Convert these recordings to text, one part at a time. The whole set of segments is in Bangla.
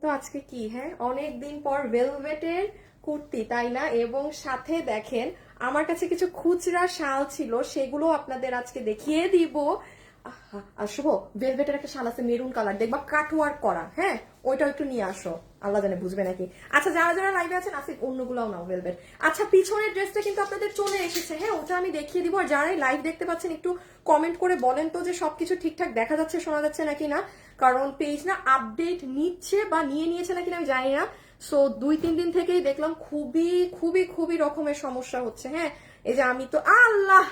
তো আজকে কি, হ্যাঁ, অনেক দিন পর ভেলভেটের কুর্তি, তাই না? এবং সাথে দেখেন আমার কাছে কিছু খুচরা শাল ছিল, সেগুলো আপনাদের আজকে দেখিয়ে দিব। আর শুভ, ভেলভেটের একটা শাল আছে মেরুন কালার, দেখবা কাটওয়ার্ক করা, হ্যাঁ, ওইটা একটু নিয়ে আসো। আল্লাহ জানে বুঝবে নাকি। আচ্ছা, যারা যারা লাইভে আছেন আসিফ অন্যগুলাও নাও ভেলভেট। আচ্ছা, পিছনের ড্রেসটা কিন্তু আপনাদের চলে এসেছে, হ্যাঁ, ওটা আমি দেখিয়ে দিব। আর যারাই লাইভ দেখতে পাচ্ছেন একটু কমেন্ট করে বলেন তো যে সবকিছু ঠিকঠাক দেখা যাচ্ছে, শোনা যাচ্ছে নাকি না। কারণ পেজ না আপডেট নিচ্ছে বা নিয়ে নিয়েছে নাকি আমি জানি না। সো 2-3 দিন থেকেই দেখলাম খুবই খুবই খুবই রকমের সমস্যা হচ্ছে। হ্যাঁ, এই যে আমি তো আল্লাহ,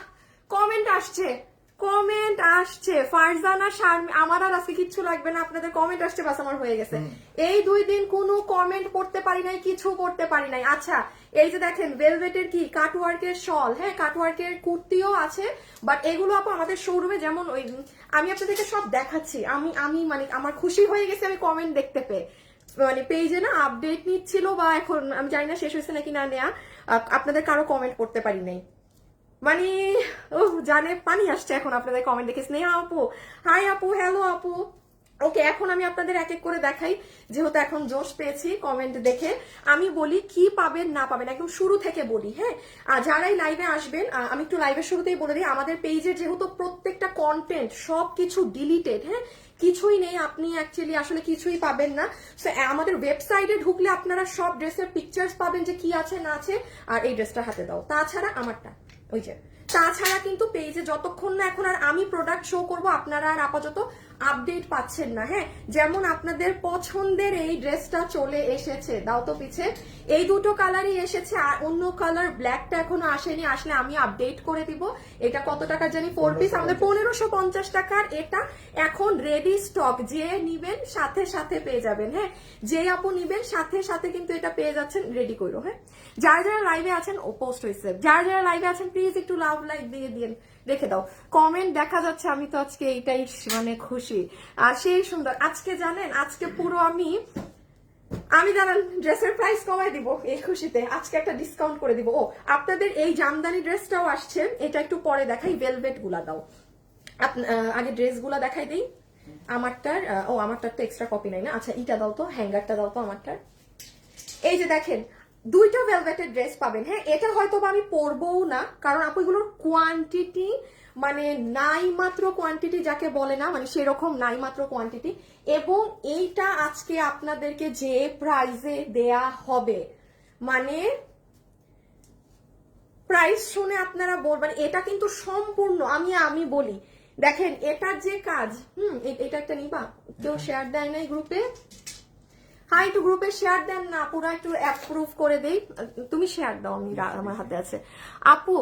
কমেন্ট আসছে, কমেন্ট আসছে ফারজানা শারমি, আমার আর আজকে কিচ্ছু লাগবে না, আপনাদের কমেন্ট আসছে, বাস আমার হয়ে গেছে। এই 2 দিন কোনো কমেন্ট পড়তে পারি নাই, কিছু করতে পারি নাই। আচ্ছা, এই যে দেখেন ভেলভেটের কি কাটওয়ার্কের শল, হ্যাঁ, কাটওয়ার্কের কুর্তিও আছে। বাট এগুলো আপু আমাদের শোরুমে যেমন ওই আমি আপনাদেরকে সব দেখাচ্ছি। আমি আমি মানে আমার খুশি হয়ে গেছে আমি কমেন্ট দেখতে পেয়ে। মানে পেজে না আপডেট নিচ্ছিল বা এখন আমি জানি না শেষ হয়েছে নাকি না নেয়া, আপনাদের কারো কমেন্ট করতে পারি নাই। মানে ও জানে পানি আসছে এখন আপনাদের কমেন্ট দেখে। স্নেহা আপু, হাই আপু, হ্যালো আপু। ওকে, এখন আমি আপনাদের এক এক করে দেখাই, যেহেতু এখন জোশ পেয়েছি কমেন্ট দেখে। আমি বলি কি পাবেন না পাবেন, একদম শুরু থেকে বলি, হ্যাঁ। যারাই লাইভে আসবেন, আমি একটু লাইভের শুরুতেই বলে দিই, আমাদের পেজের যেহেতু প্রত্যেকটা কন্টেন্ট সবকিছু ডিলিটেড, হ্যাঁ, কিছুই নেই, আপনি অ্যাকচুয়ালি আসলে কিছুই পাবেন না। সো আমাদের ওয়েবসাইটে ঢুকলে আপনারা সব ড্রেসের পিকচার্স পাবেন যে কি আছে না আছে। আর এই ড্রেসটা হাতে দাও, তাছাড়া আমারটা ওই যে, তাছাড়া কিন্তু পেজে যতক্ষণ না এখন আর আমি প্রোডাক্ট শো করব আপনারা আর আপাতত আপডেট পাচ্ছেন না। হ্যাঁ, যেমন আপনাদের পছন্দের এই ড্রেসটা চলে এসেছে, দাও তো পিছে, এই দুটো কালারই এসেছে, আর অন্য কালার ব্ল্যাকটা এখনো আসেনি, আসলে আমি আপডেট করে দিব। এটা কত টাকার জানি, 4 পিস আমাদের 1550 টাকার। এটা এখন রেডি স্টক, যে নিবেন সাথে সাথে পেয়ে যাবেন। হ্যাঁ, যে আপু নিবেন সাথে সাথে কিন্তু এটা পেয়ে যাচ্ছেন, রেডি করো। হ্যাঁ, যারা যারা লাইভে আছেন, ও পোস্ট হয়েছে, যারা যারা লাইভে আছেন প্লিজ একটু লাভ লাইক দিয়ে দিয়ে রেখে দাও। কমেন্ট দেখা যাচ্ছে, আমি তো আজকে এইটাই মানে খুশি। আর সেই সুন্দর আজকে জানেন, আজকে পুরো আমি জানেন ড্রেসের প্রাইস কমাই দিব এই খুশিতে, আজকে একটা ডিসকাউন্ট করে দিব। ও, আপনাদের এই জামদানি ড্রেসটাও আসছে, এটা একটু পরে দেখাই। ভেলভেট গুলা দাও, আগে ড্রেস গুলা দেখাই দিই। আমারটার আমারটার তো এক্সট্রা কপি নাই না। আচ্ছা, ইটা দাও তো, হ্যাঙ্গারটা দাও তো আমারটার। এই যে দেখেন, দুইটা ভেলভেটের ড্রেস পাবেন। হ্যাঁ, এটা হয়তো আমি পরবও না, কারণ আপু এগুলোর কোয়ান্টিটি মানে নাই মাত্র কোয়ান্টিটি যাকে বলে না, মানে সেরকম নাই মাত্র কোয়ান্টিটি। এবং এইটা আজকে আপনাদেরকে যে প্রাইজে দেয়া হবে, মানে প্রাইস শুনে আপনারা বলবেন এটা কিন্তু সম্পূর্ণ, আমি বলি, দেখেন এটার যে কাজ, এটা একটা নিবা, কেউ শেয়ার দেয় নাই গ্রুপে? হ্যাঁ, একটু গ্রুপে শেয়ার দেন না, পুরো একটু অ্যাপ্রুভ করে দেই। তুমি শেয়ার দাও, আমি আমার হাতে আছে। আপু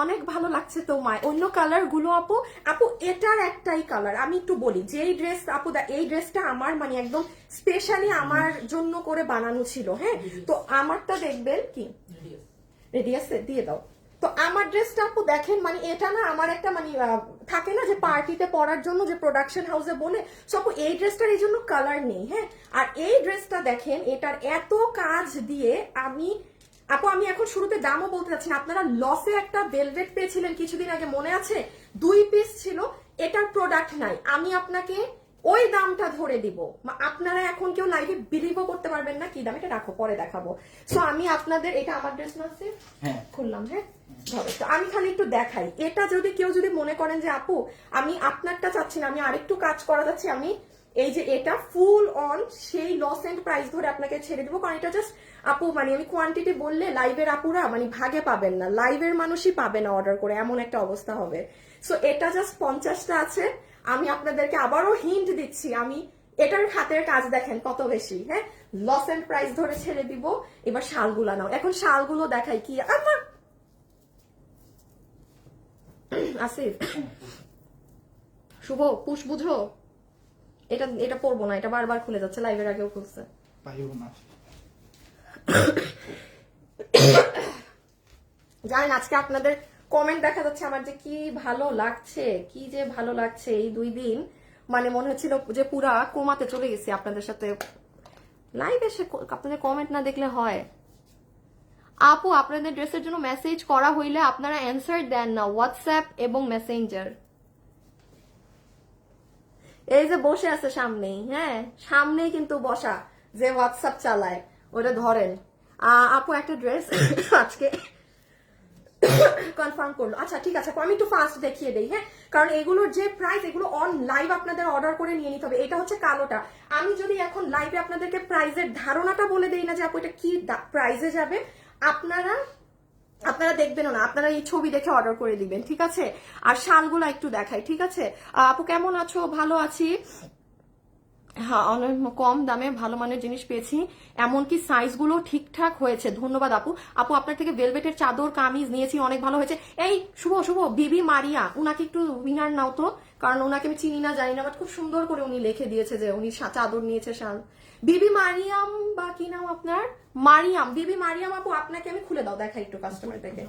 অনেক ভালো লাগছে তোমায়, অন্য কালার গুলো আপু। আপু এটার একটাই কালার, আমি একটু বলি, যে এই ড্রেস আপু, এই ড্রেসটা আমার মানে একদম স্পেশালি আমার জন্য করে বানানো ছিল। হ্যাঁ, তো আমারটা দেখবেন কি রেডি আছে, দিয়ে দাও। তো আমার ড্রেসটা আপু দেখেন, মানে এটা না আমার একটা মানে থাকে না যে পার্টিতে পরার জন্য যে প্রোডাকশন হাউসে বলে, সো আপু এই ড্রেসটার এই জন্য কালার নেই। হ্যাঁ, আর এই ড্রেসটা দেখেন, এটার এত কাজ দিয়ে আমি এখন শুরুতে দামও বলতে চাচ্ছি না। আপনারা লসে একটা ভেলভেট পেয়েছিলেন কিছুদিন আগে, মনে আছে? 2 পিস ছিল, এটার প্রোডাক্ট নাই, আমি আপনাকে ওই দামটা ধরে দিব। আপনারা এখন কেউ লাইভে বিলিভও করতে পারবেন না কি দাম, এটা রাখো পরে দেখাবো। সো আমি আপনাদের, এটা আমার ড্রেস না আছে, খুললাম। হ্যাঁ, ধরো তো আমি খালি একটু দেখাই। এটা যদি কেউ যদি মনে করেন যে আপু আমি আপনারটা চাচ্ছি না, আমি আরেকটু কাজ করা যাচ্ছি, আমি এই যে এটা ফুল অন সেই লস এন্ড প্রাইস ধরে আপনাকে ছেড়ে দিব। কারণ এটা জাস্ট আপু মানে আমি কোয়ান্টিটি বললে লাইভের আপুরা মানে ভাগে পাবেন না, লাইভের মানুষই পাবে না অর্ডার করে, এমন একটা অবস্থা হবে। সো এটা জাস্ট 50টা আছে। আমি আপনাদেরকে আবারও হিন্ট দিচ্ছি, আমি এটার হাতের কাজ দেখেন কত বেশি। হ্যাঁ, লস এন্ড প্রাইস ধরে ছেড়ে দিব। এবার শালগুলা নাও, এখন শালগুলো দেখাই কি আমার আসিফ শুভ পুষ বুঝো, এটা এটা পরবো না, এটা বারবার খুলে যাচ্ছে, লাইভের আগেও খুলছে। জানেন আজকে আপনাদের কমেন্ট দেখা যাচ্ছে আমার যে কি ভালো লাগছে, কি যে ভালো লাগছে। এই 2 দিন মানে মনে হচ্ছিল যে পুরা কোমাতে চলে গেছি আপনাদের সাথে লাইভ এসে। আপনাদের কমেন্ট না দেখলে হয়? আপু আপনাদের ড্রেসের জন্য মেসেজ করা হইলে আপনারা অ্যান্সার দেন না, হোয়াটসঅ্যাপ এবং মেসেঞ্জার। এই যে বসে আছে সামনেই, হ্যাঁ সামনেই কিন্তু বসা, যে হোয়াটসঅ্যাপ চালায় ওটা ধরেন। আপু একটা ড্রেস আজকে কনফার্ম করলো। আচ্ছা ঠিক আছে, আমি একটু ফাস্ট দেখিয়ে দেই, হ্যাঁ, কারণ এগুলোর যে প্রাইস এগুলো অন লাইভ আপনাদের অর্ডার করে নিয়ে নিতে হবে। এটা হচ্ছে কালোটা। আমি যদি এখন লাইভে আপনাদেরকে প্রাইসের ধারণাটা বলে দেই না যে আপু এটা কি প্রাইসে যাবে, আপনারা দেখবেনও না, আপনারা এই ছবি দেখে অর্ডার করে দিবেন, ঠিক আছে। আর শালগুলো একটু দেখাই, ঠিক আছে। আপু কেমন আছো? ভালো আছি, হ্যাঁ, অনেক কম দামে ভালো মানের জিনিস পেয়েছি, এমনকি সাইজগুলো ঠিকঠাক হয়েছে, ধন্যবাদ আপু। আপু আপনার থেকে ভেলভেটের চাদর কামিজ নিয়েছি, অনেক ভালো হয়েছে। এই শুভ শুভ বিবি মারিয়া, উনাকে একটু উইনার নাও তো, কারণ ওনাকে আমি চিনি না জানি না, বাট খুব সুন্দর করে উনি লিখে দিয়েছে যে উনি চাদর নিয়েছে শাল। বিবি মারিয়াম বা কি নাম আপনার? মারিয়াম, বিবি মারিয়াম আপু, আপনাকে আমি খুলে দাও, দেখা একটু কাস্টমার থেকে।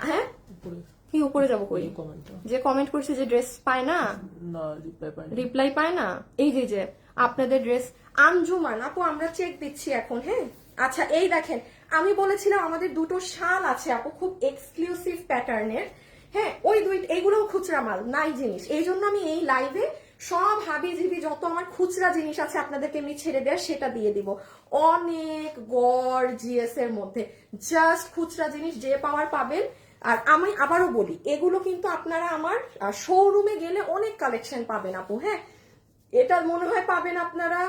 হ্যাঁ, কি উপরে যাবো কই? যে কমেন্ট করছে যে ড্রেস পায় না, রিপ্লাই পায় না, এই যে আপনাদের ড্রেস। আঞ্জুমান আপু আমরা চেক দিচ্ছি এখন, হ্যাঁ। আচ্ছা এই দেখেন, আমি বলেছিলাম আমাদের দুটো শাল আছে আপু, খুব এক্সক্লুসিভ প্যাটার্নের, হ্যাঁ, ওই এইগুলোও খুচরা মাল নাই জিনিস, এই জন্য আমি এই লাইভে সব হাবি জিবি যত আমার খুচরা জিনিস আছে আপনাদেরকে আমি ছেড়ে দেয় সেটা দিয়ে দিব, অনেক গর্জিয়াস এর মধ্যে, জাস্ট খুচরা জিনিস যে পাওয়ার পাবেন। আর আমি আবারও বলি, এগুলো কিন্তু আপনারা আমার শোরুমে গেলে অনেক কালেকশন পাবেন আপু, হ্যাঁ। এটা মনে হয় পাবেন আপনারা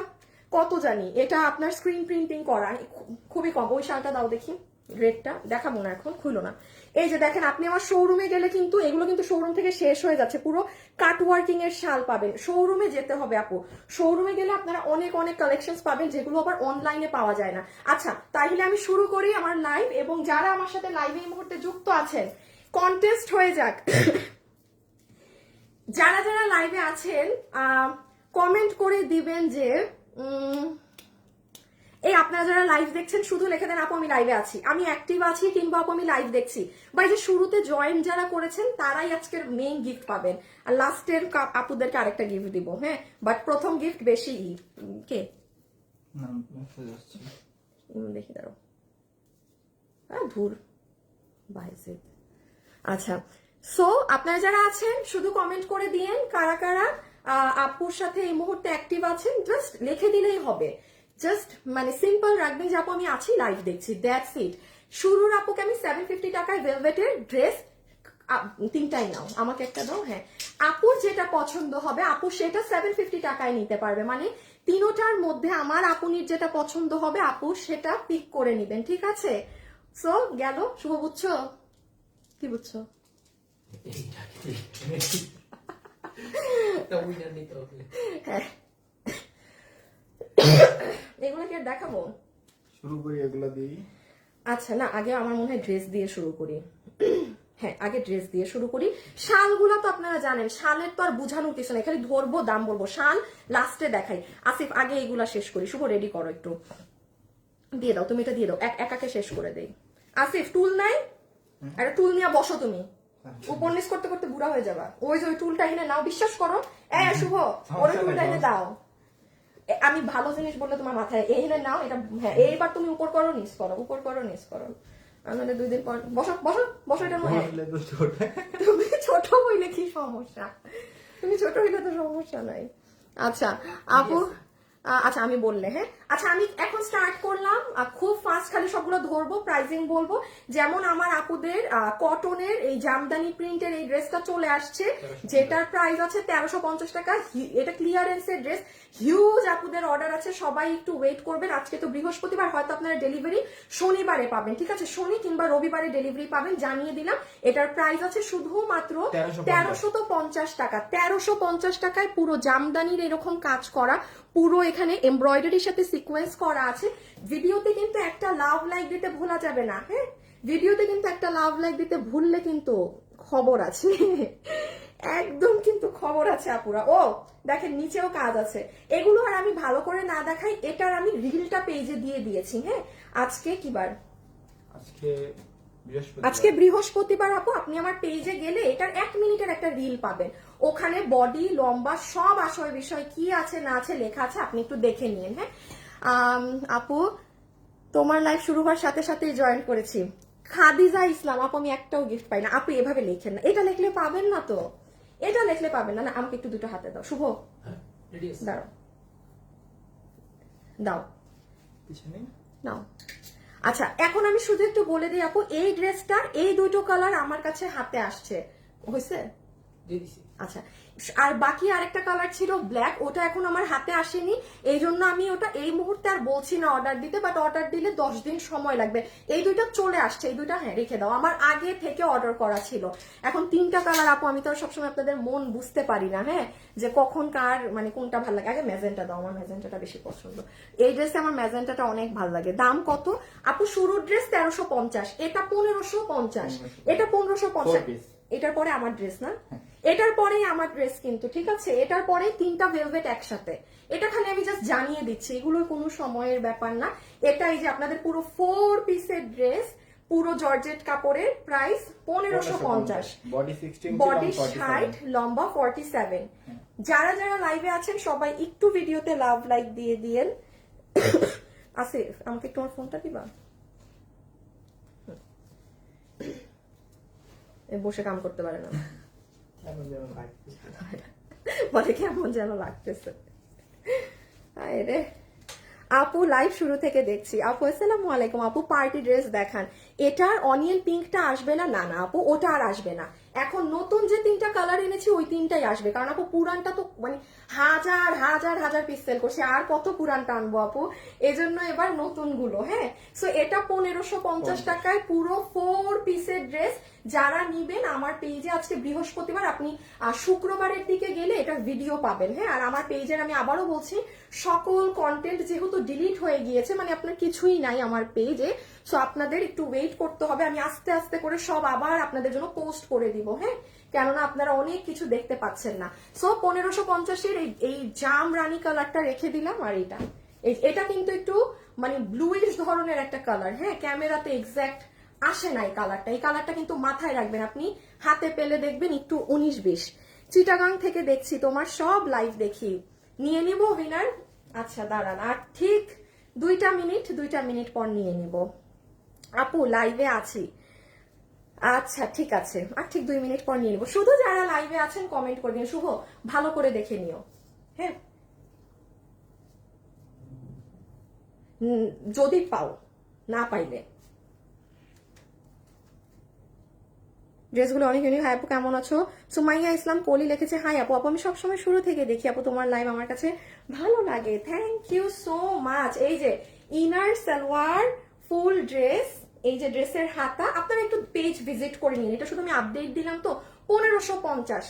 কত জানি, এটা আপনার স্ক্রিন প্রিন্টিং করা, খুবই কম। ওই শালটা দাও দেখি, রেডটা দেখাবো না এখন, খুলো না। এই যে দেখেন, আপনি আমার শোরুমে গেলে কিন্তু এগুলো কিন্তু শোরুম থেকে শেষ হয়ে যাচ্ছে, পুরো কাট ওয়ার্কিং এর শাল পাবেন। শোরুমে যেতে হবে আপু, শোরুমে গেলে আপনারা অনেক অনেক কালেকশন পাবেন যেগুলো আবার অনলাইনে পাওয়া যায় না। আচ্ছা তাহলে আমি শুরু করি আমার লাইভ, এবং যারা আমার সাথে লাইভে এই মুহূর্তে যুক্ত আছেন কন্টেস্ট হয়ে যাক। যারা যারা লাইভে আছেন কমেন্ট করে দিবেন যে এই আপনারা যারা লাইভ দেখছেন শুধু লিখে দেন আপু আমি লাইভে আছি, আমি অ্যাক্টিভ আছি, কিংবা আপু আমি লাইভ দেখছি। বা এই যে শুরুতে জয়েন যারা করেছেন তারাই আজকের মেইন গিফট পাবেন, আর লাস্টের আপুদেরকে আরেকটা গিফট দিব, হ্যাঁ। বাট প্রথম গিফট বেশি কে দেখি দাঁড়ো, ধুর বাইজে। আচ্ছা, সো আপনারা যারা আছেন শুধু কমেন্ট করে দিয়েন কারা কারা আপুর সাথে এই মুহূর্তে অ্যাক্টিভ আছেন, জাস্ট লিখে দিলেই হবে। জাস্ট মানে সিম্পল রাখবেন যে আপু আমি আছি, লাইভ দেখছি, দ্যাটস ইট। শুরুর আপুকে আমি 750 টাকায় ভেলভেটের ড্রেস, তিনটাই নাও, আমাকে একটা দাও, হ্যাঁ। আপুর যেটা পছন্দ হবে আপু সেটা 750 টাকায় নিতে পারবে, মানে তিনোটার মধ্যে আমার আপুনির যেটা পছন্দ হবে আপু সেটা পিক করে নিবেন, ঠিক আছে। সো গেল, শুভ বুঝছো? কি বুঝছো? হ্যাঁ, এগুলো কি আর দেখাবো? শুরু করি এগুলো দিয়ে। আচ্ছা না, আগে আমার মনে হয় ড্রেস দিয়ে শুরু করি। হ্যাঁ, আগে ড্রেস দিয়ে শুরু করি। শালগুলো তো আপনারা জানেন, শালের তো আর বুঝানোর কিছু নেই, খালি ধরবো দাম বলবো, শাল লাস্টে দেখাই। আসিফ আগে এইগুলা শেষ করি, শুভ রেডি করো একটু, দিয়ে দাও তুমি, এটা দিয়ে দাও, একাকে শেষ করে দেই। আসিফ টুল নাই, একটা টুল নিয়ে বসো তুমি, উপন্যাস করতে করতে বুড়া হয়ে যাবা। ওই যে ওই টুলটা এনে নাও, বিশ্বাস করো। শুভ ওই টুলটা এনে দাও, আমি ভালো জিনিস বললে তোমার মাথায় এই এনে নাও এটা, হ্যাঁ। এইবার তুমি উপর করো নিচ করো, উপর করো নিচ করো, আমাদের 2 দিন পর বসো বসো বসো। এটা নয়, তুমি ছোট হইলে কি সমস্যা, তুমি ছোট হইলে তো সমস্যা নাই। আচ্ছা আপু, আচ্ছা আমি বললে, হ্যাঁ। আচ্ছা আমি এখন স্টার্ট করলাম, খুব ফাস্ট, খালি সবগুলো ধরবো, প্রাইসিং বলবো। যেমন আমার আপুদের কটনের এই জামদানি প্রিন্টের এই ড্রেসটা চলে আসছে, যেটার প্রাইস আছে 1350 টাকা। এটা ক্লিয়ারেন্সের ড্রেস, হিউজ আপুদের অর্ডার আছে, সবাই একটু ওয়েট করবেন। আজকে তো বৃহস্পতিবার, হয়তো আপনারা ডেলিভারি শনিবারে পাবেন, ঠিক আছে, শনি কিংবা রবিবারে ডেলিভারি পাবেন, জানিয়ে দিলাম। এটার প্রাইস আছে শুধুমাত্র 1350 টাকা। 1350 টাকায় পুরো জামদানির এরকম কাজ করা, পুরো এখানে এমব্রয়ডারির সাথে সিকোয়েন্স করা আছে। ভিডিওতে কিন্তু একটা লাভ লাইক দিতে ভোলা যাবে না, হ্যাঁ। ভিডিওতে কিন্তু একটা লাভ লাইক দিতে ভুললে কিন্তু খবর আছে, একদম কিন্তু খবর আছে আপুরা। ও দেখেন নিচেও কাজ আছে, এগুলো আর আমি ভালো করে না দেখাই, এটার আমি রিলটা পেজে দিয়ে দিয়েছি, হ্যাঁ। আজকে কি বার? আজকে বৃহস্পতিবার আপু, আপনি আমার পেজে গেলে এটার 1 মিনিটের একটা রিল পাবেন, ওখানে বডি লম্বা সব বিষয় কি আছে না আছে লেখা আছে, আপনি একটু দেখে নিন, হ্যাঁ। আপু তোমার লাইভ শুরু হওয়ার সাথে সাথে জয়েন করেছি। খাদিজা ইসলাম আপু, আমি একটাও গিফট পাই না আপু, এভাবে লেখেন না, এটা লিখলে পাবেন না তো, এটা লিখলে পাবেন না। না আমাকে একটু দুটো হাতে দাও, শুভ দাঁড়াও, দাও পিছনে নাও। আচ্ছা, এখন আমি শুধু একটু বলে দিই আপু, এই ড্রেসটার এই দুটো কালার আমার কাছে হাতে আসছে, হয়েছে? আচ্ছা, আর বাকি আরেকটা কালার ছিল ব্ল্যাক, ওটা এখন আমার হাতে আসেনি, এই জন্য আমি ওটা এই মুহূর্তে আর বলছি না অর্ডার দিতে, বাট অর্ডার দিলে 10 দিন সময় লাগবে। এই দুইটা চলে আসছে, এই দুইটা হ্যাঁ রেখে দাও, আমার আগে থেকে অর্ডার করা ছিল। এখন 3টা কালার আপু, আমি তো আর সবসময় আপনাদের মন বুঝতে পারি না, হ্যাঁ, যে কখন কার মানে কোনটা ভালো লাগে। আগে ম্যাজেন্টা দাও, আমার ম্যাজেন্টাটা বেশি পছন্দ। এই ড্রেসে আমার ম্যাজেন্টাটা অনেক ভালো লাগে। দাম কত আপু? শুরুর ড্রেস 1350, এটা 1550, এটা 1550। এটার পরে আমার ড্রেস না, এটার পরেই আমার ড্রেস কিন্তু, ঠিক আছে? এটার পরে 3টা ভেলভেট একসাথে। এটা খালি আমি জাস্ট জানিয়ে দিচ্ছি, এগুলোর কোনো সময়ের ব্যাপার না। এটা এই যে আপনাদের পুরো 4 পিসের ড্রেস, পুরো জর্জেট কাপড়ের, প্রাইস 1550, বডি 16 বডি 60, লম্বা 47। যারা যারা লাইভে আছেন সবাই একটু ভিডিওতে লাভ লাইক দিয়ে দিয়েন। আসিফ, আমাকে একটু আমার ফোনটা দিবা, বসে কাম করতে পারে না, বলে কেমন যেন লাগতেছে। আরে আপু লাইভ শুরু থেকে দেখছি। আপু আসসালামু আলাইকুম। আপু পার্টি ড্রেস দেখান, এটার অনিয়ন পিঙ্কটা আসবে না? না না আপু, ওটা আর আসবে না। এখন নতুন যে 3টা কালার এনেছি ওই 3টাই আসবে, কারণ আপু পুরানটা তো মানে হাজার হাজার হাজার পিস সেল করছে, আর কত পুরানটা আনবো আপু, এজন্য এবার নতুন গুলো। হ্যাঁ, সো এটা 1550 টাকায় পুরো 4 পিসের ড্রেস। যারা নিবেন আমার পেজে, আজকে বৃহস্পতিবার, আপনি শুক্রবারের দিকে গেলে এটা ভিডিও পাবেন। হ্যাঁ, আর আমার পেজের আমি আবারও বলছি, সকল কন্টেন্ট যেহেতু ডিলিট হয়ে গিয়েছে, মানে আপনার কিছুই নাই আমার পেজে, সো আপনাদের একটু ওয়েট করতে হবে। আমি আস্তে আস্তে করে সব আবার আপনাদের জন্য পোস্ট করে দিব। হ্যাঁ, কেননা আপনারা অনেক কিছু দেখতে পাচ্ছেন না। সো 1550-এর এই জাম রানী কালারটা রেখে দিলাম, আর এটা কিন্তু একটু মানে ব্লুইশ ধরনের একটা কালার। হ্যাঁ, ক্যামেরাতে এক্সাক্ট আসে না এই কালারটা, এই কালারটা কিন্তু মাথায় রাখবেন, আপনি হাতে পেলে দেখবেন একটু 19-20। চিটাগাং থেকে দেখছি, তোমার সব লাইভ দেখি, নিয়ে নিব উইনার। আচ্ছা দাঁড়ান, আর ঠিক 2 মিনিট পর নিয়ে নিব আপু, লাইভে আছি। আচ্ছা ঠিক আছে, আর ঠিক 2 মিনিট পর নিয়ে নিব। শুধু যারা লাইভে আছেন কমেন্ট করে দিন, শুভ ভালো করে দেখে নিও। হ্যাঁ, যদি পাও, না পাইলে ড্রেসগুলো অনেক ইউনিক। হাই আপু কেমন আছো? সুমাইয়া ইসলাম কোলি লিখেছে, হাই আপু, আপু আমি সবসময় শুরু থেকে দেখি আপু, তোমার লাইভ আমার কাছে ভালো লাগে, থ্যাংক ইউ সো মাচ। এই যে ইনার সালোয়ার ফুল ড্রেস, এই যে ড্রেসের হাতা, আপনারা একটু পেজ ভিজিট করে নিন, এটা শুধু আমি আপডেট দিলাম তো। 1550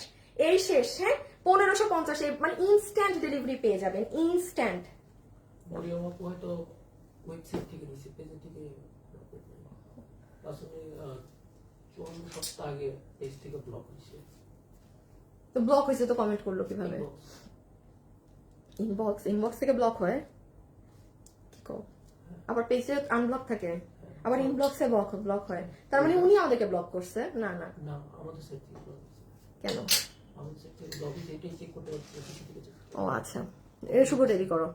এই শেষ। হ্যাঁ, 1550 মানে ইনস্ট্যান্ট ডেলিভারি পেয়ে যাবেন, ইনস্ট্যান্ট। হয়তো ওয়েবসাইট থেকে নিয়েছি, পেজের থেকে আসলে 54 সপ্তাহ আগে পেজ থেকে ব্লক হয়েছে। তো ব্লক হয়েছে তো কমেন্ট করলো কিভাবে? ইনবক্স থেকে ব্লক হয়? কি কও, আবার পেজে আনব্লক থাকে, আবার ইনবক্সে ব্লক হয়, তার মানে উনি আমাদেরকে ব্লক করছে? না না না, আমাদের সাইট থেকে ব্লক হয়েছে। কেন? আমাদের সাইট থেকে ব্লক হয়েছে, এটাই চেক করতে পারছি। ও আচ্ছা, শুভ রেডি করো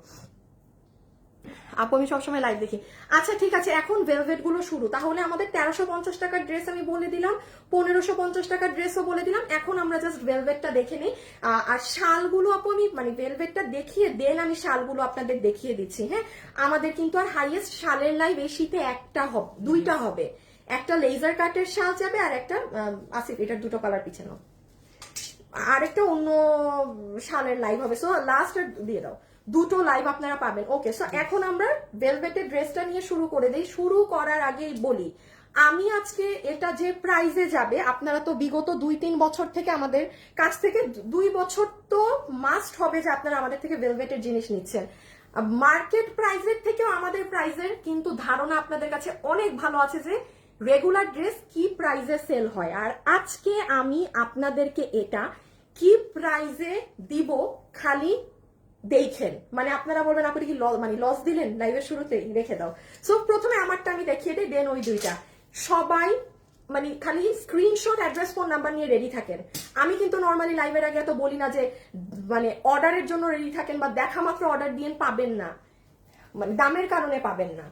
আপু, আমি সবসময় লাইভ দেখি। আচ্ছা ঠিক আছে, এখন ভেলভেট গুলো শুরু। তাহলে আমাদের 1350 টাকার ড্রেস আমি বলে দিলাম, 1550 টাকার ড্রেসও বলে দিলাম। এখন আমরা জাস্ট ভেলভেটটা দেখে নিই। আর শালগুলো আপু আমি মানে ভেলভেটটা দেখিয়ে দেন, আমি শালগুলো আপনাদের দেখিয়ে দিচ্ছি। হ্যাঁ, আমাদের কিন্তু আর হাইয়েস্ট শালের লাইভ এই শীতে দুইটা হবে, একটা লেজার কাটের শাল যাবে, আর একটা আসিফ এটার দুটো কালার পিছানো, আরেকটা অন্য শালের লাইভ হবে। সো লাস্ট দিয়ে দাও, দুটো লাইভ আপনারা পাবেন। ওকে, সো এখন আমরা ভেলভেটের ড্রেসটা নিয়ে শুরু করে দেই। শুরু করার আগেই বলি, আমি আজকে এটা যে প্রাইজে যাবে, আপনারা তো বিগত 2-3 বছর থেকে আমাদের কাছ থেকে, 2 বছর তো মাস্ট হবে যে আপনারা আমাদের থেকে ভেলভেটের জিনিস নিচ্ছেন। মার্কেট প্রাইসের থেকেও আমাদের প্রাইসের কিন্তু ধারণা আপনাদের কাছে অনেক ভালো আছে যে রেগুলার ড্রেস কি প্রাইসে সেল হয়। আর আজকে আমি আপনাদেরকে এটা কি প্রাইসে দিব খালি দেখেন, মানে আপনারা বলবেন আপনি কি মানে লস দিলেন লাইভের শুরুতেই, রেখে দাও। সো প্রথমে আমারটা আমি দেখিয়ে দিই, দেন ওই দুইটা। সবাই মানে খালি স্ক্রিনশট, অ্যাড্রেস, ফোন নাম্বার নিয়ে রেডি থাকেন। আমি কিন্তু নর্মালি লাইভের আগে তো বলি না যে মানে অর্ডারের জন্য রেডি থাকেন বা দেখা মাত্র অর্ডার দিয়ে পাবেন না, মানে দামের কারণে পাবেন না।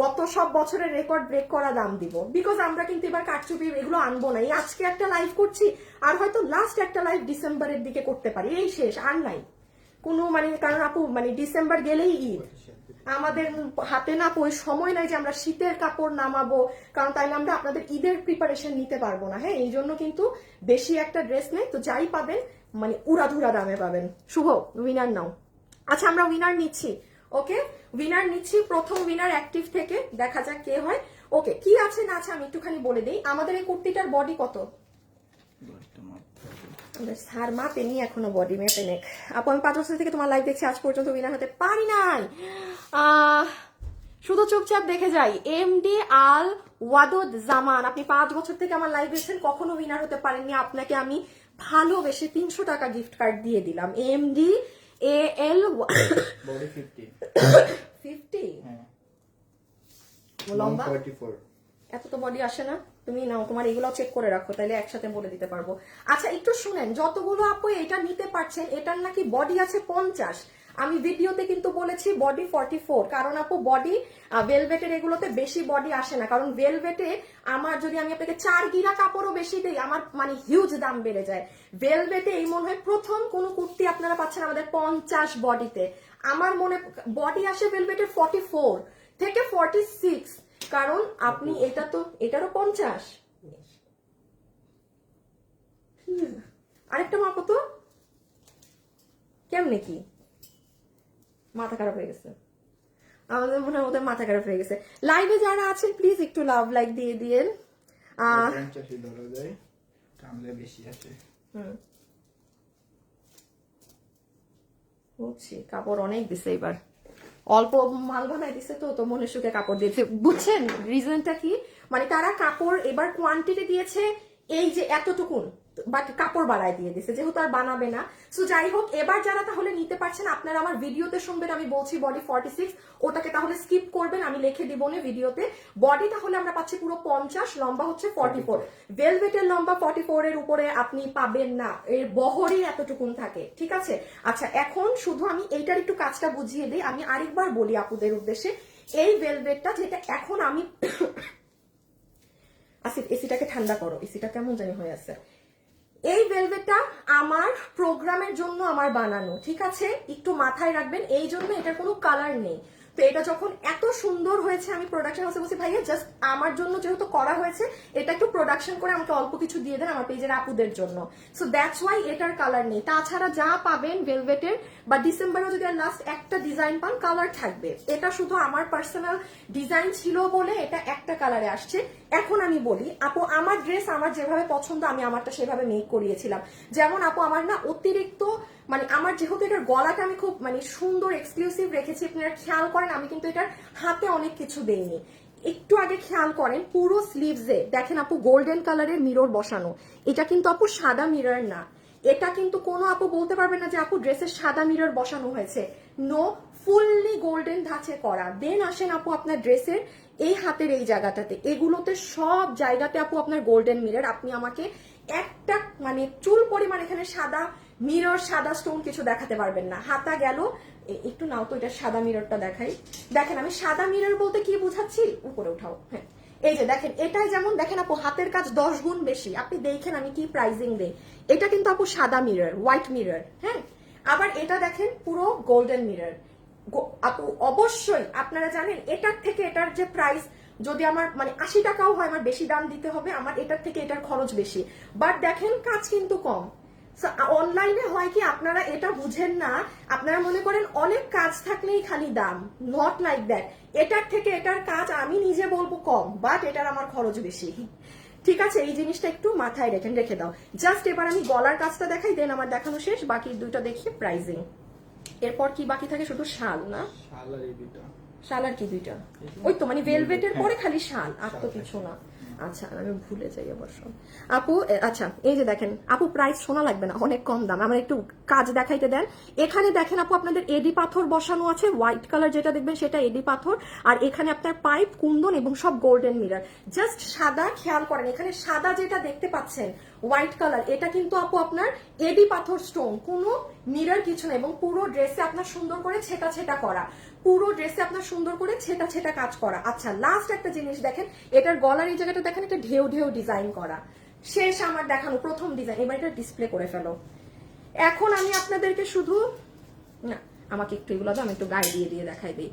গত সব বছরের রেকর্ড ব্রেক করা দাম দিব, বিকজ আমরা কিন্তু এবার কারচুপি এগুলো আনবো না। এই আজকে একটা লাইভ করছি, আর হয়তো লাস্ট একটা লাইভ ডিসেম্বরের দিকে করতে পারি, এই শেষ, আর নাই কোনো মানে, কারণ আপু মানে ডিসেম্বর গেলেই ঈদ। আমাদের হাতে না ওই সময় নাই যে আমরা শীতের কাপড় নামাবো, কারণ তাইলে আমরা আপনাদের ঈদের প্রিপারেশন নিতে পারবো না। হ্যাঁ, এই জন্য কিন্তু বেশি একটা ড্রেস নেই, তো যাই পাবেন মানে উড়াধুরা দামে পাবেন। শুভ উইনার নাও। আচ্ছা, আমরা উইনার নিচ্ছি। ওকে, উইনার নিচ্ছি। প্রথম উইনার অ্যাক্টিভ থেকে, দেখা যাক কে হয়। ওকে, কি আছে না আছে আমি একটুখানি বলে দিই। আমাদের এই কুর্তিটার বডি কত? স্যার মাপে নি এখনো, বডি মেপে নেক। আপু আমি 5 বছর থেকে তোমার লাইভ দেখছি, আজ পর্যন্ত উইনার হতে পারি নাই। শুধু চুপচাপ দেখে যাই। এমডি আল ওয়াদুদ জামান, আপনি 5 বছর থেকে আমার লাইভ দেখছেন, কখনো উইনার হতে পারেননি। আপনাকে আমি ভালোবেসে 300 টাকা গিফট কার্ড দিয়ে দিলাম। এমডি এল বডি 50 50 হ্যাঁ লম্বা 144 এত তো বডি আসে না। তুমি নাও, তোমার এগুলো চেক করে রাখো, তাইলে একসাথে বলে দিতে পারবো। আচ্ছা একটু শুনেন, যতগুলো আপু এটা নিতে পারছেন, এটার নাকি বডি আছে 50। আমি ভিডিওতে কিন্তু বলেছি বডি 44, কারণ আপু বডি ভেলভেটের এগুলোতে বেশি বডি আসে না, কারণ ভেলভেটে আমার যদি আমি আপনাকে 4 গিরা কাপড়ও বেশি দেই, আমার মানে হিউজ দাম বেড়ে যায়। ভেলভেটে এই মনে হয় প্রথম কোন কুর্তি আপনারা পাচ্ছেন আমাদের 50 বডিতে। আমার মনে বডি আসে ভেলভেটের 44 থেকে 46, কারণ আপনি এটা তো এটারও 50। আরেকটা মাপো তো, কেমনে কি মাথা খারাপ হয়ে গেছে আমাদের, মনে হয় ওদের মাথা খারাপ হয়ে গেছে। লাইভে যারা আছেন প্লিজ একটু লাভ লাইক দিয়ে দিয়েন। 85 ধরা যায়, টানলে বেশি আসে। বুঝছি, কাপড় অনেক দিছে এবার, অল্প মাল বানাই দিছে তো মনে সুখে কাপড় দিয়েছে। বুঝছেন রিজনটা কি? মানে তারা কাপড় এবার কোয়ান্টিটি দিয়েছে এই যে এতটুকুন, বাট কাপড় বাড়ায় দিয়ে দিছে, যেহেতু আর বানাবে না। সো যাই হোক, এবার যারা তাহলে নিতে পারছেন, আপনারা আমার ভিডিওতে শুনবেন আমি বলছি বডি 46, ওটাকে তাহলে স্কিপ করবেন, আমি লিখে দিব না ভিডিওতে। বডি তাহলে আমরা পাচ্ছি পুরো 50, লম্বা হচ্ছে 44। ভেলভেটের লম্বা 44 এর উপরে আপনি পাবেন না, এর বহরই এতটুকুন থাকে, ঠিক আছে? আচ্ছা, এখন শুধু আমি এইটার একটু কাজটা বুঝিয়ে দিই। আমি আরেকবার বলি আপুদের উদ্দেশ্যে, এই ভেলভেটটা যেটা এখন আমি আসিফ এসিটাকে ঠান্ডা করো, এসিটা কেমন জানি হয়ে আছে। এই ভেলভেটটা আমার প্রোগ্রামের জন্য আমার বানানো, ঠিক আছে? একটু মাথায় রাখবেন, এই জন্য এটার কোনো কালার নেই। তো এটা যখন এত সুন্দর হয়েছে, আমি প্রোডাকশন হাউসে বলছি ভাইয়া জাস্ট আমার জন্য যেহেতু করা হয়েছে, এটা একটু প্রোডাকশন করে আমাকে অল্প কিছু দিয়ে দেন আমার পেজের আপুদের জন্য। সো দ্যাটস ওয়াই এটার কালার নেই। তাছাড়া যা পাবেন ভেলভেটের, বা ডিসেম্বরেও যদি লাস্ট একটা ডিজাইন পান কালার থাকবে। এটা শুধু আমার পার্সোনাল ডিজাইন ছিল বলে এটা একটা কালারে আসছে। এখন আমি বলি আপু, আমার ড্রেস আমার যেভাবে পছন্দ আমি আমারটা সেভাবে মেক করিয়েছিলাম। যেমন আপু আমার না অতিরিক্ত মানে আমার যেহেতু এটার গলাটা আমি খুব মানে সুন্দর এক্সক্লুসিভ রেখেছি, আপনারা খেয়াল করেন আমি কিন্তু এটার হাতে অনেক কিছু দেইনি। একটু আগে খেয়াল করেন পুরো স্লিভসে দেখেন আপু গোল্ডেন কালারের মিরর বসানো। এটা কিন্তু আপু সাদা মিরর না, এটা কিন্তু কোনো আপু বলতে পারবে না যে আপু ড্রেসের সাদা মিরর বসানো হয়েছে। নো, ফুললি গোল্ডেন ধাঁচে করা। দেন আসেন আপু আপনার ড্রেসের এই হাতের এই জায়গাটাতে, এগুলোতে সব জায়গাতে আপু আপনার গোল্ডেন মিরর। আপনি আমাকে একটা মানে চুল পরিমাণ এখানে সাদা মিরর, সাদা স্টোন কিছু দেখাতে পারবেন না। হাতা গেল, একটু নাও তো এটা সাদা মিররটা দেখাই। দেখেন আমি সাদা মিরর বলতে কি বুঝাচ্ছি, উপরে উঠাও। হ্যাঁ, এই যে দেখেন, এটাই যেমন দেখেন আপু হাতের কাজ 10 গুণ বেশি। আপনি দেখেন আমি কি প্রাইজিং দেই। এটা কিন্তু আপু সাদা মিরর, হোয়াইট মিরর। হ্যাঁ, আবার এটা দেখেন পুরো গোল্ডেন মিরর। আপু অবশ্যই আপনারা জানেন এটার থেকে এটার যে প্রাইস যদি আমার মানে 80 টাকাও হয়, আমার বেশি দাম দিতে হবে, আমার এটার থেকে এটার খরচ বেশি। বাট দেখেন কাজ কিন্তু কম। অনলাইনে হয় কি আপনারা এটা বুঝেন না, আপনারা মনে করেন অনেক কাজ থাকলেই খালি দাম। Not like that. এটার থেকে এটার কাজ আমি নিজে বলবো কম, বাট এটার আমার খরচ বেশি। ঠিক আছে, এই জিনিসটা একটু মাথায় রেখে দাও। জাস্ট এবার আমি গলার কাজটা দেখাই, দেন আমার দেখানো শেষ, বাকি দুইটা দেখি প্রাইজিং। এরপর কি বাকি থাকে? শুধু শাল না? শাল আর এই দুইটা। শাল আর কি দুইটা? ওই তো মানে ভেলভেটের পরে খালি শাল, আর তো কিছু না। আচ্ছা আমি ভুলে যাই আবার সব আপু। আচ্ছা এই যে দেখেন আপু, প্রাইস শোনা লাগবে না, অনেক কম দাম। আমার একটু কাজ দেখাইতে দেন। এখানে দেখেন আপু আপনাদের এডি পাথর বসানো আছে, হোয়াইট কালার যেটা দেখবেন সেটা এডি পাথর, আর এখানে আপনার পাইপ, কুন্দন এবং সব গোল্ডেন মিরর। জাস্ট সাদা খেয়াল করেন, এখানে সাদা যেটা দেখতে পাচ্ছেন হোয়াইট কালার, এটা কিন্তু আপু আপনার এডি পাথর স্টোন, কোনো মিরর কিছু না। এবং পুরো ড্রেসে আপনার সুন্দর করে ছেটা ছেটা করা, পুরো ড্রেসে আপনার সুন্দর করে ছেটা ছেটা কাজ করা। আচ্ছা লাস্ট একটা জিনিস দেখেন, এটার গলার এই জায়গাটা দেখেন, এটা ঢেউ ঢেউ ডিজাইন করা। শেষ আমার দেখানো প্রথম ডিজাইন, এবার এটা ডিসপ্লে করে ফেলো। এখন আমি আপনাদেরকে শুধু না, আমাকে একটু এগুলো দাও, আমি একটু গায়ে দিয়ে দেখাই দিই।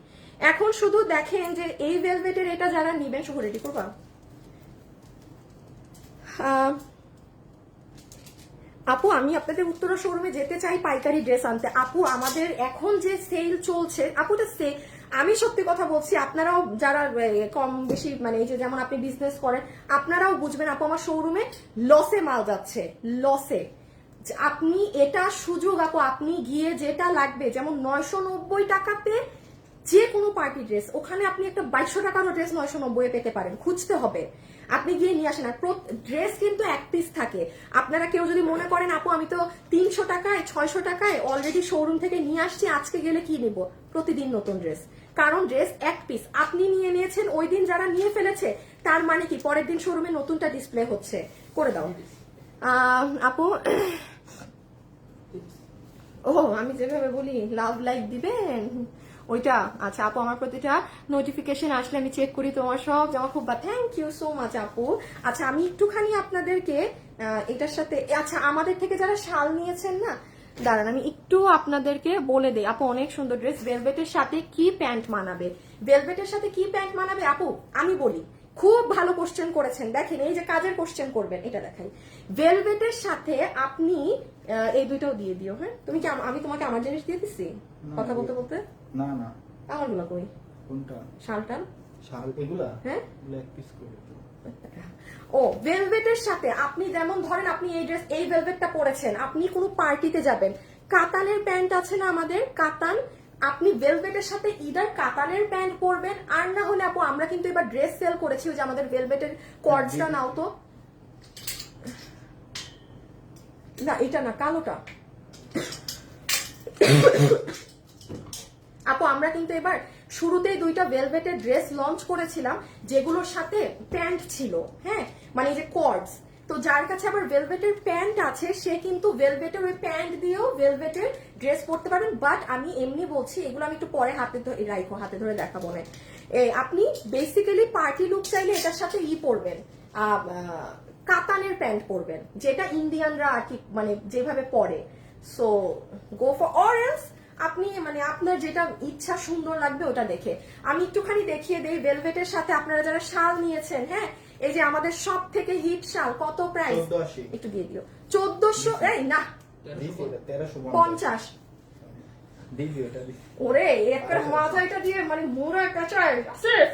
এখন শুধু দেখেন যে এই ভেলভেটের এটা যারা নিবেন, শুভ রেডি করবা। আপু আমি আপনাদের উত্তরা শোরুমে যেতে চাই পাইকারি ড্রেস আনতে। আপু আমাদের এখন যে সেল চলছে, আপু আমি সত্যি কথা বলছি, আপনারাও যারা কম বেশি মানে এই যে যেমন আপনি বিজনেস করেন আপনারাও বুঝবেন আপু, আমার শোরুমে লসে মাল যাচ্ছে, লসে। আপনি এটা সুযোগ আপু, আপনি গিয়ে যেটা লাগবে, যেমন 990 টাকাতে যে কোনো পার্টি ড্রেস, ওখানে আপনি একটা 2200 টাকারও ড্রেস 990 পেতে পারেন, খুঁজতে হবে, আপনি গিয়ে নিয়ে আসেন। আর ড্রেস কিন্তু এক পিস থাকে। আপনারা কেউ যদি মনে করেন আপু আমি তো 300 টাকায় 600 টাকায় অলরেডি শোরুম থেকে নিয়ে আসছি, আজকে গেলে কি নিব, প্রতিদিন নতুন ড্রেস, কারণ ড্রেস এক পিস। আপনি নিয়ে নিয়েছেন, ওই দিন যারা নিয়ে ফেলেছে তার মানে কি পরের দিন শোরুমে নতুনটা ডিসপ্লে হচ্ছে, করে দাও আপু। ও আমি যেভাবে বলি লাভ লাইক দিবেন ওইটা, আচ্ছা আপু আমার প্রতিটা নোটিফিকেশন আসলে আমি চেক করি তোমার সব জামা খুব, থ্যাংক ইউ সো মাচ আপু। আচ্ছা আমি একটুখানি আপনাদেরকে এটার সাথে, আচ্ছা আমাদের থেকে যারা শাল নিয়েছেন না, দাঁড়ান আমি একটু আপনাদেরকে বলে দেই। আপু অনেক সুন্দর ড্রেস, ভেলভেটের সাথে কি প্যান্ট মানাবে, ভেলভেটের সাথে কি প্যান্ট মানাবে আপু আমি বলি। খুব ভালো কোশ্চেন করেছেন, দেখেন এই যে কাজের কোশ্চেন করবেন, এটা দেখাই। ভেলভেটের সাথে আপনি এই দুইটাও দিয়ে দিও। হ্যাঁ তুমি কি আমি তোমাকে আমার জিনিস দিয়ে দিচ্ছি কথা বলতে বলতে? না না, আমারগুলো কই? কোনটা? শালটা শাল এগুলা? হ্যাঁ এগুলা এক পিস করে তো। ও ভেলভেটের সাথে আপনি যেমন ধরেন আপনি এই ড্রেস এই ভেলভেটটা পরেছেন, আপনি কোনো পার্টিতে যাবেন, কাতানের প্যান্ট আছে না আমাদের কাতান, আপনি ভেলভেটের সাথে ইদার কাতানের প্যান্ট পরবেন, আর না হলে আপু আমরা কিন্তু এবার ড্রেস সেল করেছি, ওই যে আমাদের ভেলভেটের কর্ডসটা নাও তো, না এটা না কালোটা আপু। আমরা কিন্তু এবার শুরুতেই দুইটা ভেলভেটের ড্রেস লঞ্চ করেছিলাম যেগুলোর সাথে প্যান্ট ছিল, হ্যাঁ মানে এই যে কর্ডস। তো যার কাছে আবার ভেলভেটের প্যান্ট আছে সে কিন্তু ভেলভেটের ওই প্যান্ট দিয়েও ভেলভেটের ড্রেস পরতে পারেন। বাট আমি এমনি বলছি, এগুলো আমি একটু পরে রাখো, হাতে ধরে দেখাবো না। আপনি বেসিক্যালি পার্টি লুক চাইলে এটার সাথে পরবেন, কাতানের প্যান্ট পরবেন, যেটা ইন্ডিয়ানরা আর কি মানে যেভাবে পরে। সো গো ফর অরেঞ্জ, আপনি মানে আপনার যেটা ইচ্ছা সুন্দর লাগবে ওটা দেখে। আমি একটুখানি দেখিয়ে দেই ভেলভেটের সাথে আপনারা যারা শাল নিয়েছেন, হ্যাঁ এই যে আমাদের সব থেকে হিট শাল, কত প্রাইস 1480 একটু দিয়ে দিও। 1400 এই না 1350 দিবি এটা দিবি। ওরে একটা মাথাটা দিয়ে মানে মোড়া কাঁচায় সিফ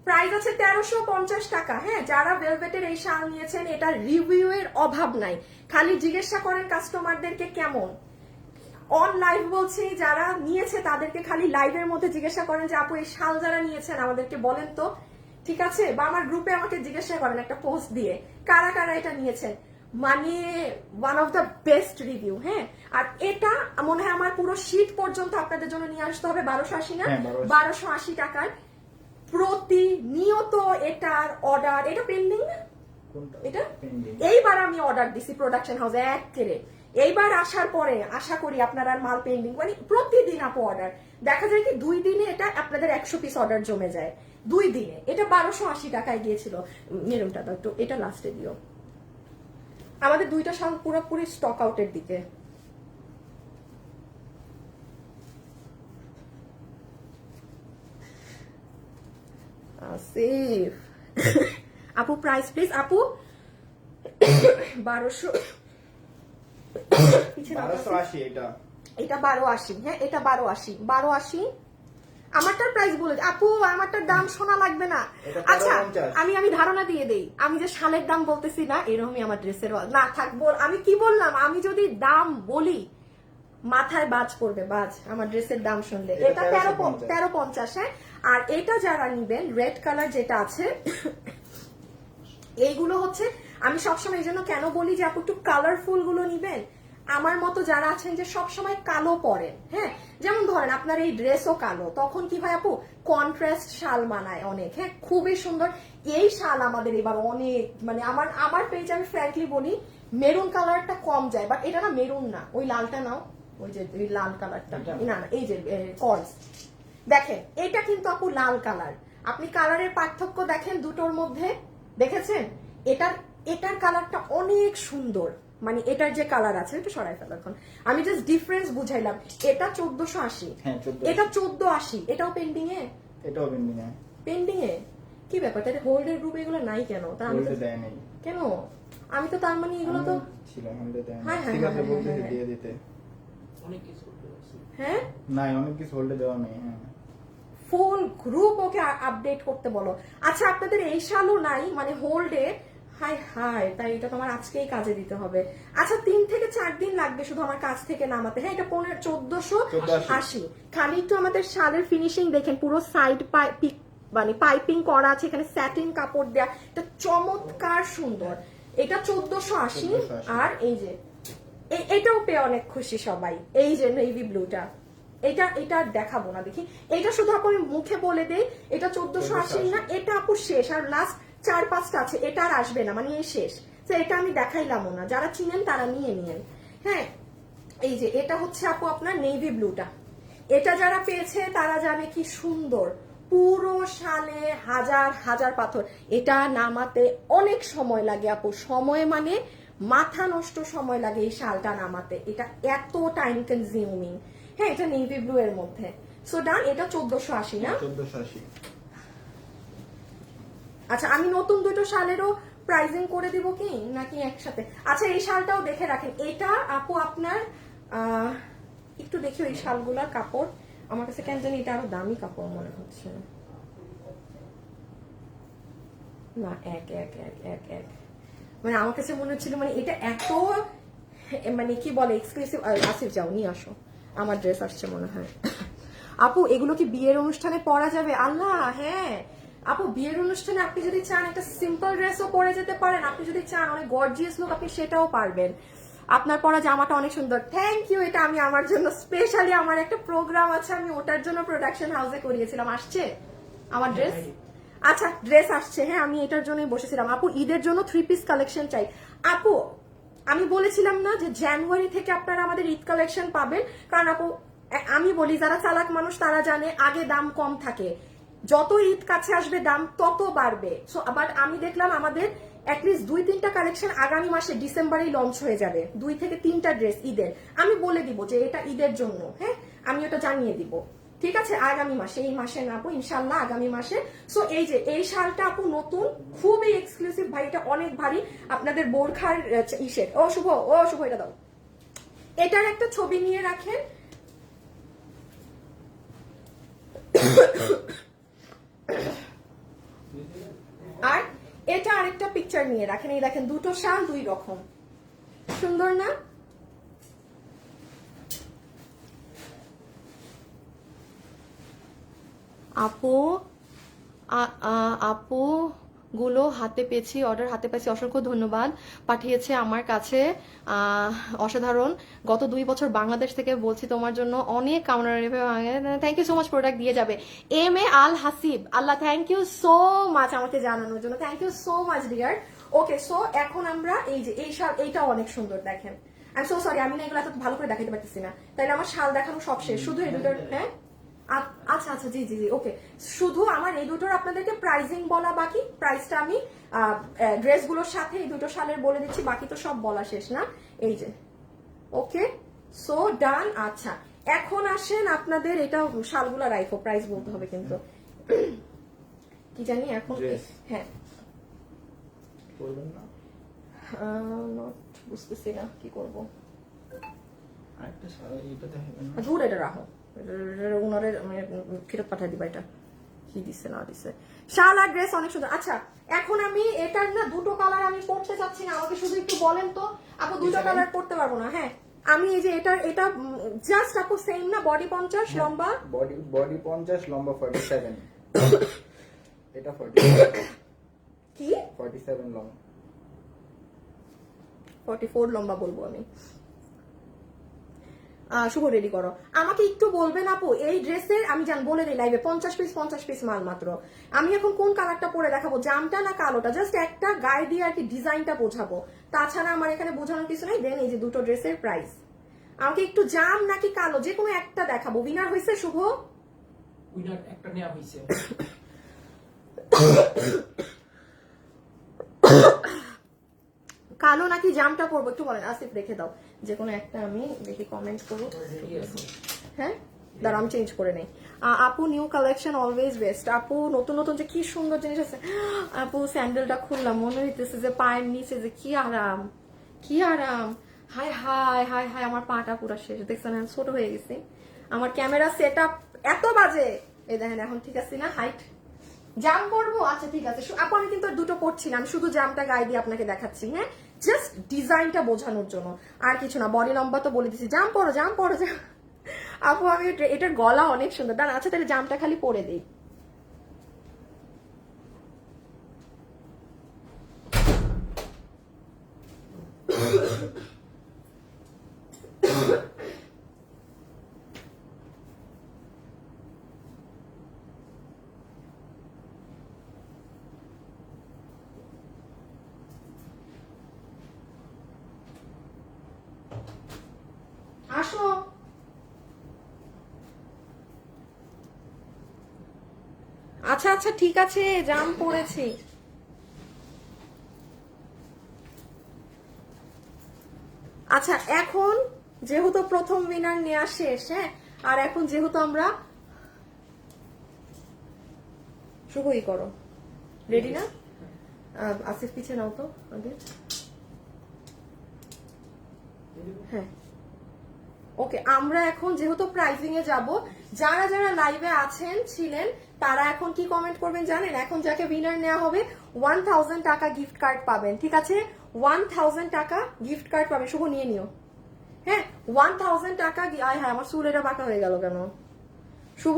প্রাইস আছে 1350 টাকা। হ্যাঁ যারা ভেলভেটের এই শাল নিয়েছেন এটা রিভিউ এর অভাব নাই, খালি জিজ্ঞাসা করেন কাস্টমারদেরকে কেমন। অন লাইভ বলছি, যারা নিয়েছে তাদেরকে খালি লাইভের মধ্যে জিজ্ঞাসা করেন যে আপু এই শাল যারা নিয়েছেন আমাদেরকে বলেন তো, ঠিক আছে? বা আমার গ্রুপে আমাকে জিজ্ঞাসা করেন একটা পোস্ট দিয়ে কারা কারা এটা নিয়েছেন, মানে one of the best review. হ্যাঁ আর এটা মনে হয় আমার পুরো শীত পর্যন্ত আপনাদের জন্য নিয়ে আসতে হবে 1280 না, 1280 টাকার প্রতিনিয়ত এটার অর্ডার। এটা পেন্ডিং না, এটা এইবার আমি অর্ডার দিছি প্রোডাকশন হাউসে এক কেড়ে, এইবার আসার পরে আশা করি আপনার আর মাল পেন্ডিং, মানে প্রতিদিন আপু অর্ডার। দেখা যায় কি 2 দিনে এটা আপনাদের 100 পিস অর্ডার জমে যায়, 2 দিনে। এটা 1280 টাকায় গিয়েছিল। মেরুনটা দাও একটু, এটা লাস্টে দিও। আমাদের দুইটা শাল পুরোপুরি স্টক আউটের দিকে। সেফ আপু প্রাইস প্লিজ আপু 1200 এটা 1280। হ্যাঁ এটা 1280 আমারটার প্রাইস বলে আপু, আমারটার দাম শোনা লাগবে না। আচ্ছা আমি ধারণা দিয়ে দেই, আমি যে শালের দাম বলতেছি না এরকমই আমার ড্রেসের না থাকবো। আমি কি বললাম, আমি যদি দাম বলি মাথায় বাজ পড়বে, বাজ আমার ড্রেসের দাম শুনলে। এটা 1350। হ্যাঁ আর এটা যারা নিবেন রেড কালার যেটা আছে এইগুলো হচ্ছে, আমি সবসময় এই জন্য কেন বলি যে আপু একটু কালারফুল গুলো নিবেন। আমার মতো যারা আছেন যে সবসময় কালো পরেন, হ্যাঁ যেমন ধরেন আপনার এই ড্রেসও কালো, তখন কি হয় আপু কন্ট্রাস্ট শাল মানায় অনেক। হ্যাঁ খুবই সুন্দর এই শাল আমাদের এবার অনেক, মানে আমার পেজ আমি ফ্র্যাঙ্কলি বলি মেরুন কালারটা কম যায়, বাট এটা না মেরুন না, ওই লালটা নাও, ওই যে ওই লাল কালারটা না এই যে কর্স দেখেন, এটা কিন্তু আপু লাল কালার। আপনি কালারের পার্থক্য দেখেন দুটোর মধ্যে, দেখেছেন? এটার কালারটা অনেক সুন্দর, মানে এটার যে কালার আছে এটা সরাই ফেলো এখন, আমি জাস্ট ডিফারেন্স বুঝাইলাম। এটা 1480, হ্যাঁ 14 এটা 1480, এটাও পেন্ডিং এ, এটাও বিন্দি না পেন্ডিং এ কি ব্যাপার? তাহলে হোল্ডের গ্রুপে এগুলো নাই কেন? তা আমি তো বলতে দেয় নাই কেন, আমি তো তার মানে এগুলো তো ছিল হলদে দেয় হ্যাঁ, নাই হ্যাঁ, ঠিক আছে হ্যাঁ, বলতে হ্যাঁ, দিয়ে দিতে অনেক কিছু করতে পারছি। হ্যাঁ নাই অনেক কিছু হোল্ডে দেওয়া নেই হ্যাঁ ফুল গ্রুপ ওকে আপডেট করতে বলো। আচ্ছা আপনাদের এই সালও নাই মানে হোল্ডে? হাই হাই, তাই এটা তোমার আজকেই কাজে দিতে হবে। আচ্ছা 3 থেকে 4 দিন লাগবে শুধু আমার কাছ থেকে নামাতে। হ্যাঁ এটা 1480। খালি একটু আমাদের শালের ফিনিশিং দেখেন, পুরো সাইড মানে পাইপিং করা আছে, এখানে স্যাটিন কাপড় দেয়া, এটা চমৎকার সুন্দর। এটা 1480। আর এই যে এটাও পেয়ে অনেক খুশি সবাই, এই যে নেভি ব্লুটা, এটা দেখাবো না দেখি, এটা শুধু আপু আমি মুখে বলে দেই, এটা 1480 না, এটা আপু শেষ, আর লাস্ট 4-5টা আছে, এটা আর আসবে না, মানে এই শেষ। তো এটা আমি দেখাইলামও না, যারা চিনেন তারা নিয়ে নিয়েন। হ্যাঁ এই যে এটা হচ্ছে আপু আপনার নেভি ব্লুটা, এটা যারা পেয়েছে তারা জানে কি সুন্দর, পুরো শালে হাজার হাজার পাথর। এটা নামাতে অনেক সময় লাগে আপু, সময় মানে মাথা নষ্ট সময় লাগে এই শালটা নামাতে, এটা এত টাইম কনজিউমিং। হ্যাঁ এটা নেভি ব্লু এর মধ্যে। সো ডান, এটা 1480 না? 1480। আচ্ছা আমি নতুন দুটো শালেরও প্রাইজিং করে দিব কি নাকি একসাথে? আচ্ছা এই শালটাও দেখে রাখেন, এটা আপু আপনার একটু দেখি ওই শালগুলার কাপড়, আমার কাছে কেন জানি এটা আরো দামি কাপড় মনে হচ্ছে না। এক এক এক এক এক মানে আমার কাছে মনে হচ্ছিল মানে এটা এত মানে কি বলে এক্সক্লুসিভ। আসিফ যাও নিয়ে আসো, আমার ড্রেস আসছে মনে হয়। আপু এগুলো কি বিয়ের অনুষ্ঠানে পরা যাবে? আল্লাহ হ্যাঁ আপু, বিয়ের অনুষ্ঠানে আপনি যদি চান একটা সিম্পল ড্রেসও পরে যেতে পারেন, আপনি যদি চান অনেক গর্জিয়াস লুক আপনি সেটাও পারবেন। আপনার পরা জামাটা অনেক সুন্দর, থ্যাংক ইউ। এটা আমি আমার জন্য স্পেশালি, আমার একটা প্রোগ্রাম আছে, আমি ওটার জন্য প্রোডাকশন হাউসে করিয়েছিলাম। আসছে আমার ড্রেস? আচ্ছা ড্রেস আসছে, হ্যাঁ আমি এটার জন্যই বসেছিলাম। আপু ঈদের জন্য 3 পিস কালেকশন চাই। আপু আমি বলেছিলাম না যে জানুয়ারি থেকে আপনারা আমাদের ঈদ কালেকশন পাবেন, কারণ আপু আমি বলি যারা চালাক মানুষ তারা জানে আগে দাম কম থাকে, যত ঈদ কাছে আসবে দাম তত বাড়বে। সো আবার আমি দেখলাম আমাদের অ্যাটলিস্ট 2-3টা কালেকশন আগামী মাসে ডিসেম্বরেই লঞ্চ হয়ে যাবে, 2 থেকে 3টা ড্রেস ঈদের। আমি বলে দিব যে এটা ঈদের জন্য, হ্যাঁ আমি ওটা জানিয়ে দিব, ঠিক আছে? আগামী মাসে, এই মাসে না আপু, ইনশাল্লাহ আগামী মাসে। সো এই যে এই শালটা আপু নতুন, খুবই এক্সক্লুসিভ ভাই, এটা অনেক ভারী, আপনাদের বোরখার ইসের। ও শুভ এটা দাও, এটার একটা ছবি নিয়ে রাখেন। আর এটা আরেকটা পিকচার নিয়ে রাখেন, এই দেখেন দুটো শাল 2 রকম, সুন্দর না? আপু গুলো হাতে পেয়েছি, অর্ডার হাতে পেয়েছি, অসংখ্য ধন্যবাদ। পাঠিয়েছে আমার কাছে, অসাধারণ। গত 2 বছর বাংলাদেশ থেকে বলছি তোমার জন্য অনেক কামনা। Thank you so much, product দিয়ে যাবে। M A. Al Hasib, Allah thank you so much আমাকে জানানোর জন্য, thank you so much dear. Okay so এখন আমরা এই যে এই শাল, এইটাও অনেক সুন্দর দেখেন। আই এম সো সরি, আমি না এগুলো এত ভালো করে দেখাতে পারতেছি না, তাইলে আমার শাল দেখানো সব শেষ, শুধু এই দুটোর। হ্যাঁ আচ্ছা আচ্ছা জি জি জি ওকে, শুধু আমার এই দুটোর আপনাদেরকে প্রাইজিং বলা বাকি, প্রাইসটা আমি ড্রেসগুলোর সাথে এই দুটো শালের বলে দিচ্ছি, বাকি তো সব বলা শেষ না। এই যে ওকে সো ডান। আচ্ছা এখন আসেন আপনাদের এটা শালগুলা রাইফো, প্রাইস বলতে হবে কিন্তু কি জানি এখন। হ্যাঁ বলবেন না, বুঝতেছি না কি করবো, আরেকটা শাড়ি এটা দেখাবেন না? দূর এটা রাখো, ওনারে ফেরত পাঠিয়ে দিবা। এটা কি দিছে না দিছে, শাল আর ড্রেস অনেক সুন্দর। আচ্ছা এখন আমি এটার না দুটো কালার আমি পড়তে চাচ্ছি না, আমাকে শুধু একটু বলেন তো আপু, দুটো কালার পড়তে পারবো না। হ্যাঁ আমি এই যে এটা জাস্ট আপু সেম না, বডি 50 লম্বা, বডি 50 লম্বা 47 এটা 47 কি 47 লং, 44 লম্বা বলবো আমি। শুভ রেডি করো, আমাকে একটু বলবেন আপু এই ড্রেসের, আমি বলে দিই লাইভে 50 পিস মাল মাত্র। আমি এখন কোন কালারটা পরে দেখাবো, জামটা না কালোটা? জাস্ট একটা গায়ে দিয়ে আর কি ডিজাইনটা বোঝাবো, তাছাড়া আমার এখানে বোঝানোর কিছু নাই। দেন এই যে দুটো ড্রেসের প্রাইস, আমাকে একটু জাম নাকি কালো যে কোনো একটা দেখাবো। উইনার হয়েছে শুভ, উইনার একটা নেওয়া হয়েছে। কালো ভালো নাকি জামটা পরবো একটু বলেন। আসিফ রেখে দাও, যে কোনো একটা আমি দেখি কমেন্ট করবো। হ্যাঁ দাঁড়া আমি চেঞ্জ করে নেই। আপু নিউ কালেকশন অলওয়েজ বেস্ট। আপু নতুন নতুন যে কি সুন্দর জিনিস আছে। আপু স্যান্ডেলটা খুললাম, মনে হইতেছে যে পায়ের নিচে যে কি আরাম, কি আরাম। হাই হাই হাই হাই, আমার পাটা পুরা শেষ, দেখছেন ছোট হয়ে গেছে। আমার ক্যামেরা সেট আপ এত বাজে, এই দেখেন এখন ঠিক আছে না? হাইট জাম পরবো, আচ্ছা ঠিক আছে আপু, আমি কিন্তু আর দুটো পরছি না, আমি শুধু জামটা গায়ে দিয়ে আপনাকে দেখাচ্ছি। হ্যাঁ জাস্ট ডিজাইনটা বোঝানোর জন্য, আর কিছু না। বডি লম্বা তো বলে দিচ্ছি, জাম পরো জাম পরো জাম। আপু আমি এটার গলা অনেক সুন্দর, দাঁড়া আচ্ছা তাহলে জামটা খালি পরে দিই। আসো আচ্ছা আচ্ছা ঠিক আছে, জাম পড়েছি। আচ্ছা এখন যেহেতু প্রথম উইনার নেওয়া শেষ, হ্যাঁ আর এখন যেহেতু আমরা শুভই করো, রেডি না? আসিফ পিছে নাও তো আগে। হ্যাঁ ওকে, আমরা এখন যেহেতু প্রাইজিং এ যাব, যারা যারা লাইভে আছেন ছিলেন তারা এখন কি কমেন্ট করবেন জানেন? এখন যাকে উইনার নেওয়া হবে 1000 টাকা গিফট কার্ড পাবেন, ঠিক আছে? 1000 টাকা গিফট কার্ড পাবেন। শুভ নিয়ে নিও। হ্যাঁ 1000 টাকা। আয় হ্যাঁ আমার চুল এটা বাঁকা হয়ে গেল কেন? শুভ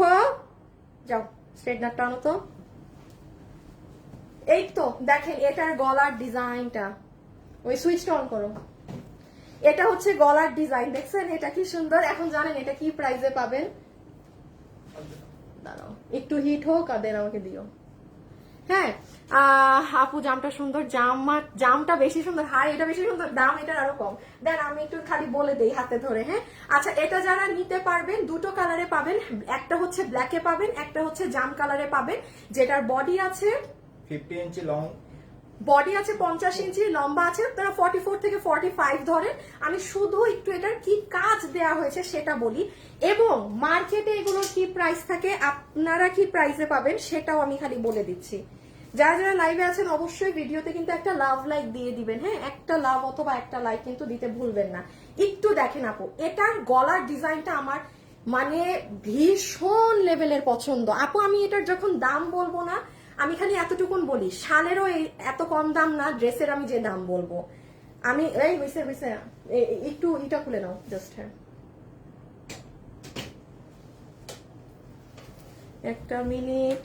যাও স্ট্রেটনার টানো তো। এই তো দেখেন এটার গলার ডিজাইনটা, ওই সুইচটা অন করো। এটা হচ্ছে গলার ডিজাইন, দেখছেন এটা কি সুন্দর। এখন জানেন এটা কি প্রাইসে পাবেন? দাঁড়াও একটু হিট হোক আর দেন আমাকে দিও। হ্যাঁ আপু জামটা সুন্দর, জামটা বেশি সুন্দর। হাই এটা বেশি সুন্দর, দাম এটার আরো কম। দেন আমি একটু খালি বলে দেই হাতে ধরে। হ্যাঁ আচ্ছা এটা যারা নিতে পারবেন দুটো কালারে পাবেন, একটা হচ্ছে ব্ল্যাকে পাবেন, একটা হচ্ছে জাম কালারে পাবেন, যেটার বডি আছে 50 ইঞ্চি লং, বডি আছে 50 ইঞ্চি, লম্বা আছে আপনারা 44 থেকে 45 ধরেন। আমি শুধু একটু এটার কি কাজ দেয়া হয়েছে সেটা বলি, এবং মার্কেটে এগুলোর কি প্রাইস থাকে, আপনারা কি প্রাইসে পাবেন সেটাও আমি খালি বলে দিচ্ছি। যারা যারা লাইভে আছেন অবশ্যই ভিডিওতে কিন্তু একটা লাভ লাইক দিয়ে দিবেন। হ্যাঁ একটা লাভ অথবা একটা লাইক কিন্তু দিতে ভুলবেন না। একটু দেখেন আপু, এটার গলার ডিজাইনটা আমার মানে ভীষণ লেভেলের পছন্দ। আপু আমি এটার যখন দাম বলবো না, আমি খালি এতটুকুন বলি, শালেরও এত কম দাম না, ড্রেসের আমি যে দাম বলবো। আমি এই হইছে হইছে একটু এটা খুলে নাও জাস্ট। হ্যাঁ একটা মিনিট,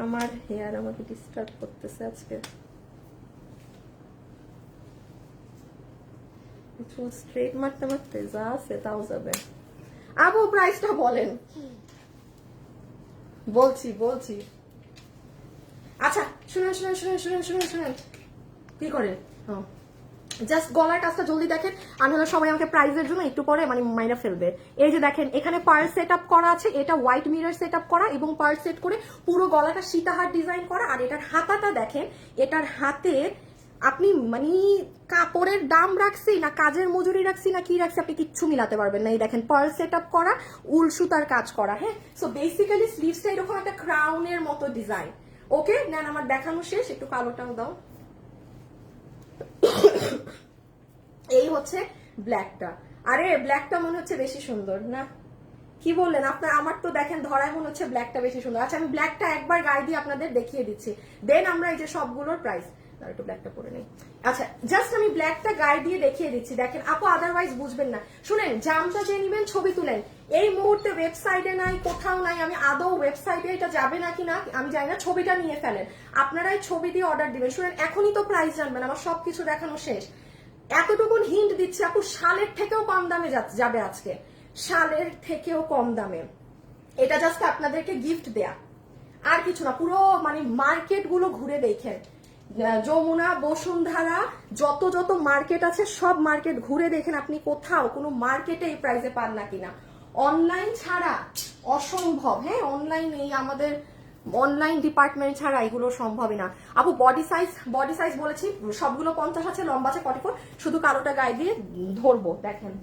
আমার হেয়ার আমাকে ডিস্টার্ব করতেছে আজকে। স্ট্রেট মারতে মারতে যা আছে তাও যাবে। আপু প্রাইসটা বলেন। বলছি বলছি আচ্ছা শুনেন শুনেন শুনেন শুনেন শুনেন শুনেন কি করে জাস্ট গলার কাজটা জলদি দেখেন। আমি হলো সবাই আমাকে প্রাইজের জন্য একটু পরে মানে মাইরা ফেলবে। এই যে দেখেন এখানে পার্ল সেট আপ করা আছে, এটা হোয়াইট মিরর সেট আপ করা এবং পার্ল সেট করে পুরো গলাটা সীতাহার ডিজাইন করা। আর এটার হাতাটা দেখেন, এটার হাতে আপনি মানে কাপড়ের দাম রাখছি না কাজের মজুরি রাখছি না কি রাখছি আপনি কিচ্ছু মিলাতে পারবেন না। এই দেখেন পার্ল সেট আপ করা, উল সুতার কাজ করা। হ্যাঁ সো বেসিক্যালি স্লিভসটা এরকম একটা ক্রাউনের মতো ডিজাইন। ওকে নেন আমার দেখানো শেষ, একটু কালোটাও দাও। এই হচ্ছে ব্ল্যাকটা। আরে ব্ল্যাকটা মনে হচ্ছে বেশি সুন্দর না? কি বললেন আপনার? আমার তো দেখেন ধরায় মনে হচ্ছে ব্ল্যাকটা বেশি সুন্দর। আচ্ছা আমি ব্ল্যাকটা একবার গায়ে দিয়ে আপনাদের দেখিয়ে দিচ্ছি, দেন আমরা এই যে সবগুলোর প্রাইস। একটু ব্ল্যাকটা পরে নেই। আচ্ছা জাস্ট আমি ব্ল্যাকটা গায়ে দিয়ে দেখিয়ে দিচ্ছি, দেখেন আপু আদারওয়াইজ বুঝবেন না। শুনেন জামটা যে নিবেন ছবি তুলেন, এই মুহূর্তে ওয়েবসাইটে নাই কোথাও নাই, আমি আদৌ ওয়েবসাইটে এটা যাবে নাকি না আমি জানি না, ছবিটা নিয়ে ফেলেন, আপনারাই ছবি দিয়ে অর্ডার দিবেন। শুনেন এখনই তো প্রাইস জানবেন, আমার সবকিছু দেখানো শেষ। এতটুকুন হিন্ট দিচ্ছি আপু, শালের থেকেও কম দামে যাবে আজকে, শালের থেকেও কম দামে। এটা জাস্ট আপনাদেরকে গিফট দেয়া, আর কিছু না। পুরো মানে মার্কেট গুলো ঘুরে দেখেন, যমুনা বসুন্ধরা যত যত মার্কেট আছে সব মার্কেট ঘুরে দেখেন, আপনি কোথাও কোনো মার্কেটে এই প্রাইসে পান না কিনা। অনলাইন ছাড়া অসম্ভব। হ্যাঁ অনলাইন এই আমাদের অনলাইন ডিপার্টমেন্ট ছাড়া এগুলো সম্ভবই না আপু। বডি সাইজ বলেছি সবগুলো 50 আছে, লম্বা আছে 44, শুধু কালোটা গায়ে দিয়ে ধরবো। দেখেন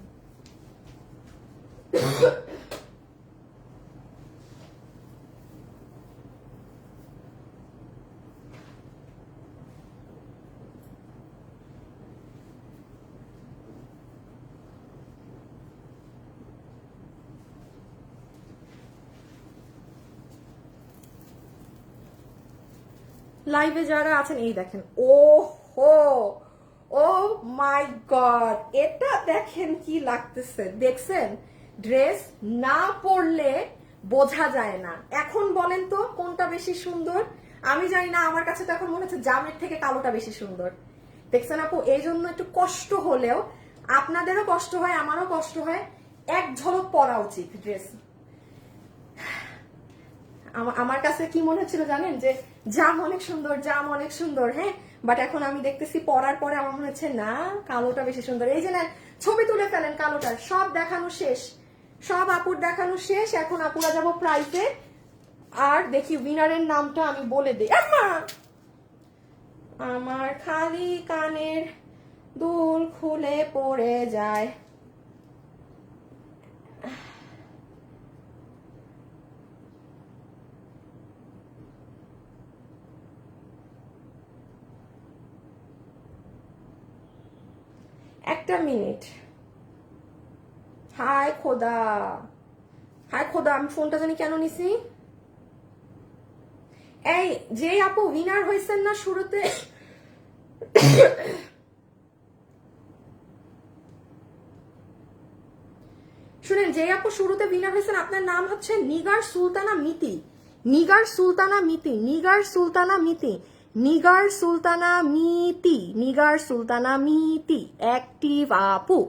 লাইভে যারা আছেন এই দেখেন, ও হো, ও মাই গড, এটা দেখেন কি লাগতেছে, দেখছেন? ড্রেস না পরলে বোঝা যায় না। এখন বলেন তো কোনটা বেশি সুন্দর? আমি জানি না, আমার কাছে তো এখন মনে হচ্ছে জামের থেকে কালোটা বেশি সুন্দর। দেখছেন আপু, এই জন্য একটু কষ্ট হলেও আপনাদেরও কষ্ট হয়, আমারও কষ্ট হয়, এক ঝলক পরা উচিত ড্রেস। আমার কাছে কি মনে হচ্ছিল জানেন, যে জাম অনেক সুন্দর, জাম অনেক সুন্দর, হ্যাঁ, বাট এখন আমি দেখতেছি পরার পরে আমার মনে হচ্ছে না, কালোটা বেশি সুন্দর। এই যে না, ছবি তুলে ফেলেন কালোটার, সব দেখানো শেষ, সব আপুর দেখানো শেষ। এখন আপুরা যাবো প্রাইসে, আর দেখি উইনারের নামটা আমি বলে দিই। আমার খালি কানের দুল খুলে পড়ে যায়। একটা মিনিট। হায় খোদা, হায় খোদা, আমি ফোনটা জানি কেন নিছি। এই যে আপু উইনার হয়েছেন না শুরুতে, শুনেন, যে আপু শুরুতে উইনার হয়েছেন আপনার নাম হচ্ছে নিগার সুলতানা মিতি। নিগার সুলতানা মিতি, নিগার সুলতানা মিতি, নিগার সুলতানা মিতি, নিগার সুলতানা মিতি, অ্যাক্টিভ আপু।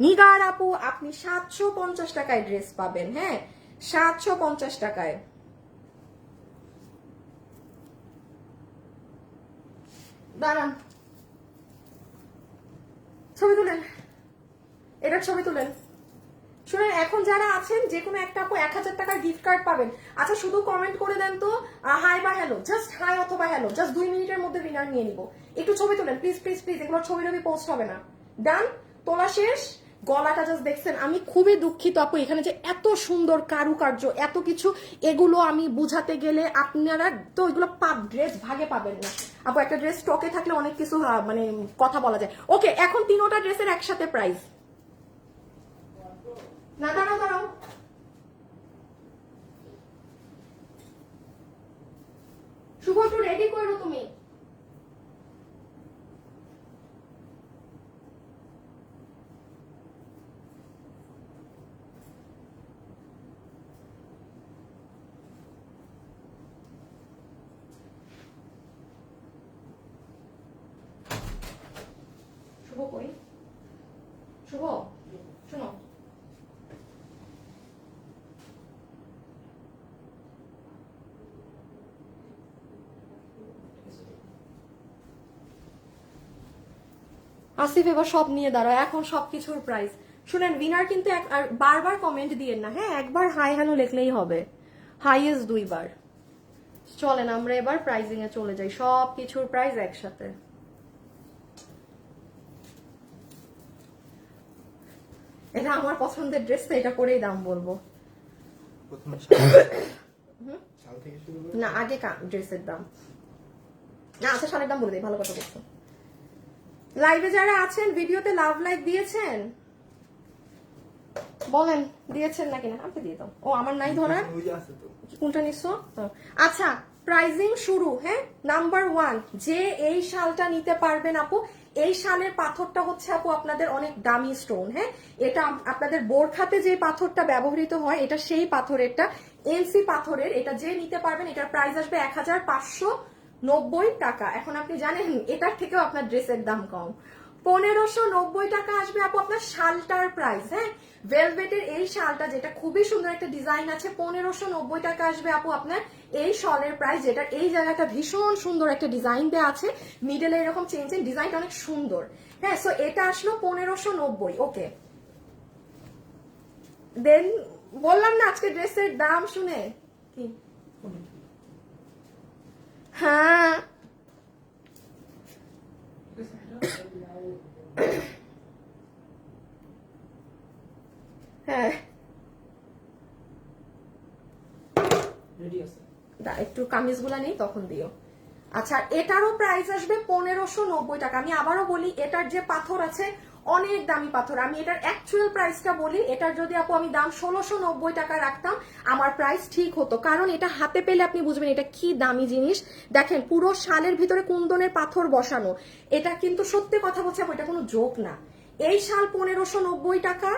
নিগার আপু, আপনি 750 টাকায় ড্রেস পাবেন, হ্যাঁ, 750 টাকায়। দাঁড়ান, ছবি তুলেন, এটার ছবি তুলেন। শুনেন, এখন যারা আছেন যে কোনো একটা আপু 1000 টাকার গিফট কার্ড পাবেন। আচ্ছা, শুধু কমেন্ট করে দেন তো হাই বা হ্যালো, জাস্ট হাই অথবা হ্যালো, জাস্ট 2 মিনিটের মধ্যে উইনার নিয়ে নিব। একটু ছবি তুলেন প্লিজ প্লিজ প্লিজ, এগুলোর ছবি টবি পোস্ট হবে না। ডান, তোলা শেষ। গলাটা জাস্ট দেখছেন, আমি খুবই দুঃখিত আপু, এখানে যে এত সুন্দর কারুকার্য, এত কিছু, এগুলো আমি বুঝাতে গেলে আপনারা তো এগুলো ড্রেস ভাগে পাবেন না আপু। একটা ড্রেস স্টকে থাকলে অনেক কিছু মানে কথা বলা যায়। ওকে, এখন 3টা ড্রেসের একসাথে প্রাইস। না, দাঁড়াও দাঁড়াও, শুভ একটু রেডি করো তুমি। শুভ কই? শুভ, শোনো, আসিফ এবার সব নিয়ে দাঁড়াও, এখন সবকিছুর প্রাইস। শুনেন, উইনার কিন্তু আর বারবার কমেন্ট দিয়েন না, হ্যাঁ, একবার হাই হ্যালো লিখলেই হবে, হাইয়েস্ট 2 বার। চলেন আমরা এবার প্রাইজিং এ চলে যাই, সব কিছুর প্রাইস একসাথে। এটা আমার পছন্দের ড্রেস, তো এটা পরেই দাম বলবো। প্রথমে শাল থেকে শুরু করে না, আগে ড্রেসের দাম না, আচ্ছা শালের দাম বলে দিই, ভালো কথা বলছো। লাইভে যারা আছেন, ভিডিওতে লাভ লাইক দিয়েছেন বলেন, দিয়েছেন নাকি না? আপনি দিয়ে দাও। ও আমার নাই ধরার, ওই যে আছে তো। কোনটা নিছো? আচ্ছা, প্রাইজিং শুরু, হ্যাঁ। নাম্বার 1, যে এই শালটা নিতে পারবেন আপু, এই শালের পাথরটা হচ্ছে আপু আপনাদের অনেক দামি স্টোন, হ্যাঁ, এটা আপনাদের বোরখাতে যে পাথরটা ব্যবহৃত হয়, এটা সেই পাথরেরটা, এনসি পাথরের। এটা যে নিতে পারবেন, এটার প্রাইস আসবে 1590 টাকা। এখন আপনি জানেন এটার থেকেও আপনার ড্রেসের দাম কম, 1590 টাকা আসবে আপু আপনার শালটার প্রাইস, হ্যাঁ। ভেলভেটের এই শালটা, যেটা খুবই সুন্দর একটা ডিজাইন আছে, 1590 টাকা আসবে আপু আপনার এই শলের প্রাইস, যেটা এই জায়গাটা ভীষণ সুন্দর একটা ডিজাইন দেওয়া আছে, মিডলে এরকম চেঞ্জ, ডিজাইনটা অনেক সুন্দর, হ্যাঁ। সো এটা আসলো 1590। ওকে, দেন বললাম না আজকে ড্রেসের দাম শুনে কি হ্যাঁ হ্যাঁ রেডি আছে। একটু কামিজগুলা নেই তখন দিও। আচ্ছা এটারও প্রাইস আসবে 1590 টাকা। আমি আবারও বলি এটার যে পাথর আছে অনেক দামি পাথর। আমি এটার অ্যাকচুয়াল প্রাইসটা বলি, এটার যদি আপু আমি দাম 1690 টাকা রাখতাম আমার প্রাইস ঠিক হতো, কারণ এটা হাতে পেলে আপনি বুঝবেন এটা কি দামি জিনিস। দেখেন পুরো শালের ভিতরে কুন্দনের পাথর বসানো, এটা কিন্তু সত্যি কথা বলছি আপু, এটা কোনো জোক না। এই শাল 1590 টাকা,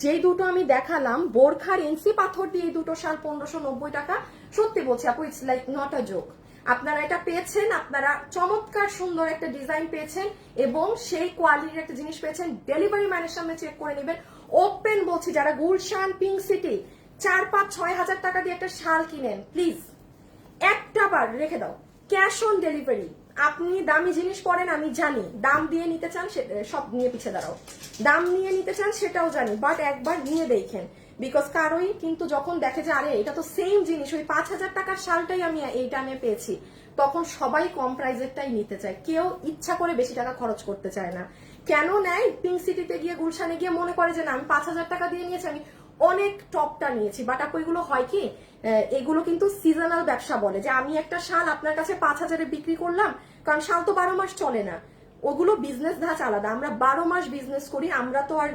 যেই দুটো আমি দেখালাম বোরখার এনসি পাথর দিয়ে এই দুটো শাল 1590 টাকা। সত্যি বলছি আপু, it's like not a joke. আপনারা এটা পেয়েছেন, আপনারা চমৎকার সুন্দর একটা ডিজাইন পেয়েছেন এবং সেই কোয়ালিটির একটা জিনিস পেয়েছেন। ডেলিভারি ম্যানের সামনে চেক করে নেবেন। ওপেন বলছি, যারা গুলশান পিঙ্ক সিটি 4-5-6 হাজার টাকা দিয়ে একটা শাল কিনেন, প্লিজ একটা বার রেখে দাও, ক্যাশ অন ডেলিভারি। আপনি দামি জিনিস পড়েন আমি জানি, দাম দিয়ে নিতে চান সব নিয়ে পিছিয়ে দাঁড়াও, দাম নিয়ে নিতে চান সেটাও জানি, বাট একবার নিয়ে দেখেন। বিকজ কারোই কিন্তু যখন দেখে যে আরে এটা তো সেম জিনিস, ওই 5000 টাকার শালটাই আমি এই দামে পেয়েছি, তখন সবাই কম প্রাইজেরটাই নিতে চায়, কেউ ইচ্ছা করে বেশি টাকা খরচ করতে চায় না। কেন নেয়? পিঙ্ক সিটিতে গিয়ে গুলশানে গিয়ে মনে করে যে না আমি 5000 টাকা দিয়ে নিয়েছি, আমি অনেক টপটা নিয়েছি। বাট আপু এগুলো হয় কি, এগুলো কিন্তু সিজনাল ব্যবসা বলে, যে আমি একটা শাল আপনার কাছে 5000-এ বিক্রি করলাম, কারণ শাল তো 12 মাস চলে না, ওগুলো বিজনেস ধাঁচ আলাদা। আমরা 12 মাস বিজনেস করি, আমরা তো আর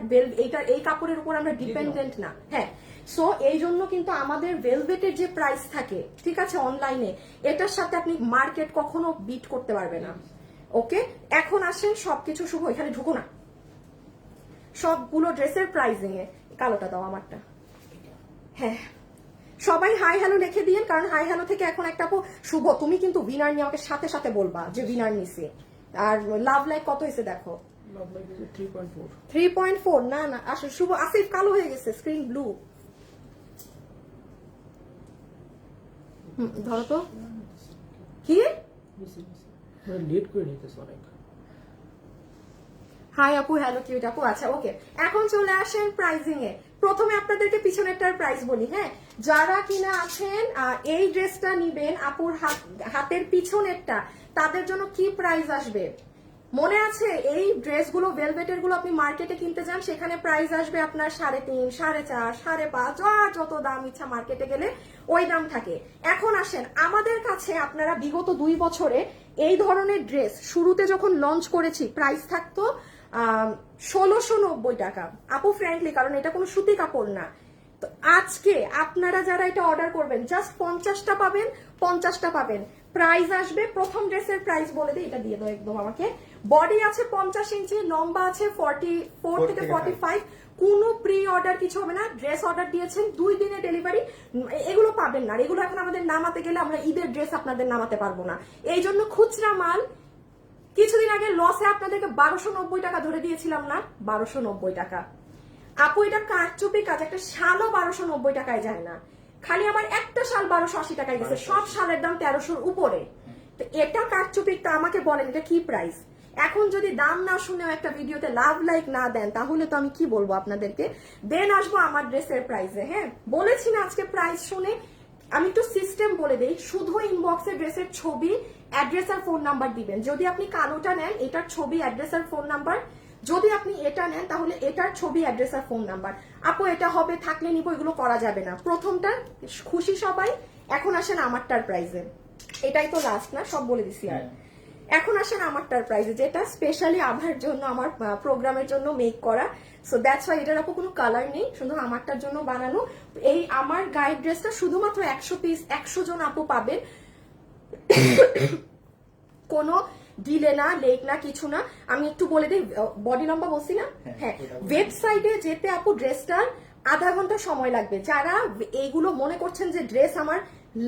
এই কাপড়ের উপর আমরা ডিপেন্ডেন্ট না। হ্যাঁ, সো এই জন্য কিন্তু আমাদের ভেলভেটের যে প্রাইস থাকে, ঠিক আছে, অনলাইনে এটার সাথে আপনি মার্কেট কখনো বিট করতে পারবে না। ওকে, এখন আসেন সবকিছু শুভ, এখানে ঢুকো না, সবগুলো ড্রেসের প্রাইজিং এ। কালোটা দাও আমারটা। হ্যাঁ, সবাই হাই হ্যালো লিখে দিয়েন, কারণ হাই হ্যালো থেকে এখন একটা আপু শুভ তুমি কিন্তু উইনার নিয়ে আমাকে সাথে সাথে বলবা যে উইনার নিছে। আর লাভ লাইক কত হয়েছে দেখো, লাভ লাইক 3.4। 3.4 না না, আসলে শুভ আসিফ কালো হয়ে গেছে, স্ক্রিন ব্লু। ধরো তো কি লেট করে নিতেছে অনেক। হাই আপু, হ্যালো কিউট আপু। আচ্ছা ওকে, এখন চলে আসেন প্রাইজিং এ। প্রথমে আপনাদেরকে পিছনেরটার প্রাইস বলি। হ্যাঁ, যারা কিনা আছেন এই ড্রেসটা নিবেন আপুর হাতের পিছনেরটা, তাদের জন্য কি প্রাইস আসবে মনে আছে? এই ড্রেসগুলো ভেলভেটের গুলো আপনি মার্কেটে কিনতে যান, সেখানে প্রাইস আসবে আপনার 3.5, 4.5, 5.5, যত দাম ইচ্ছা মার্কেটে গেলে ওই দাম থাকে। এখন আসেন আমাদের কাছে, আপনারা বিগত 2 বছরে এই ধরনের ড্রেস শুরুতে যখন লঞ্চ করেছি প্রাইস থাকতো 1690 টাকা আপু, ফ্র্যাঙ্কলি, কারণ এটা কোনো সুতি কাপড় না। তো আজকে আপনারা যারা এটা অর্ডার করবেন জাস্ট 50টা পাবেন, 50টা পাবেন। প্রাইস আসবে, প্রথম ড্রেসের প্রাইস বলে দিই, এটা দিয়ে দাও একদম আমাকে। বডি আছে 50 ইঞ্চি, লম্বা আছে 44 থেকে 45। কোনো প্রি অর্ডার কিছু হবে না, ড্রেস অর্ডার দিয়েছেন 2 দিনে ডেলিভারি, এগুলো পাবেন না। এগুলো এখন আমাদের নামাতে গেলে আমরা ঈদের ড্রেস আপনাদের নামাতে পারবো না, এই জন্য খুচরা মাল। কিছুদিন আগে লসে আপনাদেরকে 1290 টাকা ধরে দিয়েছিলাম না, 1290 টাকা আপু। এটা কারচুপি কাজ, একটা শালও 1290 টাকায় যায় না, খালি আমার একটা শাল 1280 টাকায় গেছে, সব শালের দাম 1300-র উপরে। তো এটা কারচুপি, তা আমাকে বলেন এটা কি প্রাইস? এখন যদি দাম না শুনেও একটা ভিডিওতে লাভ লাইক না দেন, তাহলে তো আমি কি বলবো আপনাদেরকে। দেন আসবো আমার ড্রেসের প্রাইসে। হ্যাঁ, বলেছি না আজকে প্রাইস শুনে আমি একটু সিস্টেম বলে দেই। শুধু ইনবক্সে ড্রেসের ছবি, অ্যাড্রেস আর ফোন নাম্বার দিবেন। যদি আপনি কালোটা নেন, এটার ছবি, অ্যাড্রেস আর ফোন নাম্বার। যদি আপনি এটা নেন, তাহলে এটার ছবি, অ্যাড্রেস আর ফোন নাম্বার। আপু এটা হবে, থাকলে নিব, এগুলো করা যাবে না। প্রথমটা খুশি সবাই। এখন আসেন আমারটার প্রাইসে, এটাই তো লাস্ট না, সব বলে দিছি। আর এখন আসেন আমারটার প্রাইসে, যেটা স্পেশালি আমার জন্য, আমার প্রোগ্রামের জন্য মেক করা। সো দ্যাটস ওয়াই এটার আপু কোনো কালার নেই, শুধু আমারটার জন্য বানানো। এই আমার গাইড ড্রেসটা শুধুমাত্র 100 পিস, 100 জন আপু পাবেন, কোনো ডিলে না, লেট না, কিছু না। আমি একটু বলে দিই, বডি লম্বা বলছি না? হ্যাঁ, ওয়েবসাইটে যেতে আপু ড্রেসটার আধা ঘন্টা সময় লাগবে। যারা এইগুলো মনে করছেন যে ড্রেস আমার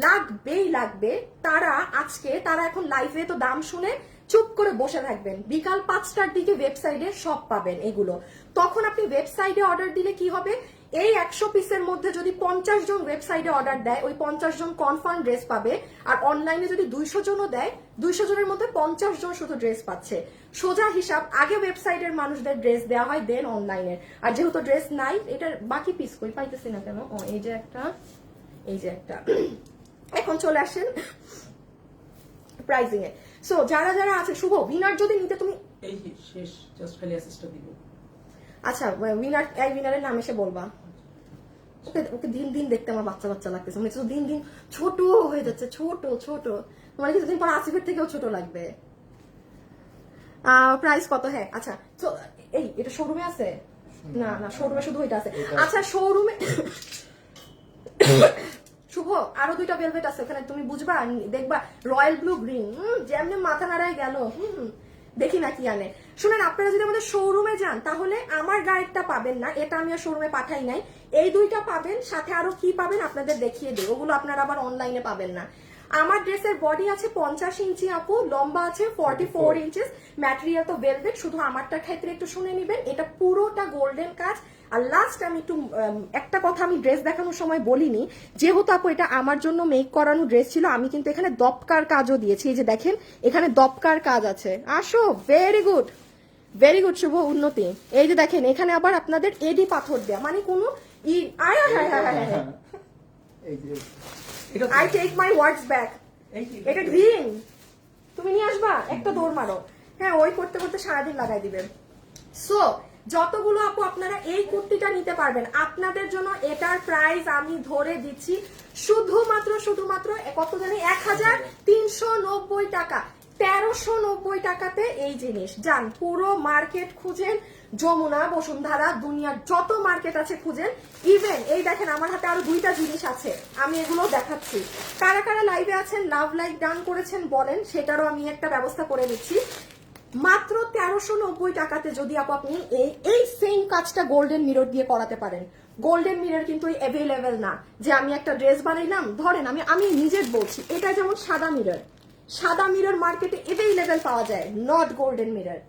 লাগবেই লাগবে, তারা এখন লাইভে তো দাম শুনে চুপ করে বসে থাকবেন। বিকাল 5টার দিকে ওয়েবসাইটে সব পাবেন এগুলো। তখন আপনি ওয়েবসাইটে অর্ডার দিলে কি হবে, এই 100 পিসের মধ্যে যদি 50 জন ওয়েবসাইটে অর্ডার দেয়, ওই 50 জন কনফার্ম ড্রেস পাবে। আর অনলাইনে যদি 200 জনও দেয়, 200 জনের মধ্যে 50 জন শুধু ড্রেস পাচ্ছে। সোজা হিসাব, আগে ওয়েবসাইটের মানুষদের ড্রেস দেওয়া হয়, দেন অনলাইনের। আর যেহেতু ড্রেস নাই, এটার বাকি পিস কই পাইতেছি না কেন? ও এই যে একটা, এই যে একটা। এখন চলে আসেন প্রাইজিং এ। সো যারা যারা আছে, শুভ উইনার যদি নিতে তুমি, এই যে শেষ জাস্ট খালি অ্যাসিস্টটা দিব। আচ্ছা উইনার, এই উইনারের নাম এসে বলবা। ওকে ওকে দিন দিন দেখতে আমার বাচ্চা বাচ্চা লাগতেছে, মানে দিন দিন ছোট হয়ে যাচ্ছে, ছোট ছোট, মানে কিছুদিন পর আসিফের থেকেও ছোট লাগবে। প্রাইস কত? হ্যাঁ আচ্ছা, তো এই এটা শোরুমে আছে? না না, শোরুমে শুধু এটা আছে। আচ্ছা শোরুমে শুভ আরো 2টা ভেলভেট আছে ওখানে, তুমি বুঝবা দেখবা রয়্যাল ব্লু গ্রিন, যেমনি মাথা নাড়াই গেল। দেখি না কি আনে। শুনেন, আপনারা যদি আমাদের শোরুমে যান তাহলে আমার গাইডটা পাবেন না, এটা আমি আর শোরুমে পাঠাই নাই। এই 2টা পাবেন, সাথে আরো কি পাবেন আপনাদের দেখিয়ে দিই, ওগুলো আপনারা আবার অনলাইনে পাবেন না। আমার ড্রেসের বডি আছে 50 ইঞ্চি আপু, লম্বা আছে 44 ইঞ্চেস, ম্যাটেরিয়াল তো ভেলভেট। শুধু আমারটার ক্ষেত্রে একটু শুনে নিবেন, এটা পুরোটা গোল্ডেন কাজ। আর লাস্ট আমি একটু একটা কথা আমি ড্রেস দেখানোর সময় বলিনি, যেহেতু আপু এটা আমার জন্য মেক করানো ড্রেস ছিল, আমি কিন্তু এখানে দপকার কাজও দিয়েছি। এই যে দেখেন এখানে দপকার কাজ আছে। আসো, ভেরি গুড ভেরি গুড শুভ, উন্নতি। এই যে দেখেন এখানে আবার আপনাদের এডি পাথর দেয়া, মানে কোনো আয় হায় হায় হায় হায়, এই যে এটা I take my words back. এটা গ্রিন, তুমি নিয়ে আসবা, একটা দৌড় মারো। হ্যাঁ, ওই করতে করতে সারাদিন লাগাই দিবেন। সো যতগুলো আপু আপনারা এই কুর্তিটা নিতে পারবেন, আপনাদের জন্য এটার প্রাইস আমি ধরে দিচ্ছি শুধুমাত্র কত জানি, 1390 টাকা। 1390 টাকাতে এই জিনিস। যান পুরো মার্কেট খুঁজেন, যমুনা, বসুন্ধরা, দুনিয়ার যত মার্কেট আছে খুঁজেন। ইভেন এই দেখেন আমার হাতে আরো 2টা জিনিস আছে, আমি এগুলো দেখাচ্ছি। কারা কারা লাইভে আছেন, লাভ লাইক ডান করেছেন বলেন, সেটারও আমি একটা ব্যবস্থা করে দিচ্ছি। মাত্র 1390 টাকাতে যদি আপনি এই সেম কাজটা গোল্ডেন মিরর দিয়ে করাতে পারেন। গোল্ডেন মিরর কিন্তু অ্যাভেলেবেল না যে আমি একটা ড্রেস বানাইলাম, ধরেন আমি নিজের বলছি, এটা যেমন সাদা মিরর মার্কেটে অ্যাভেলেবেল পাওয়া যায়, not golden mirror,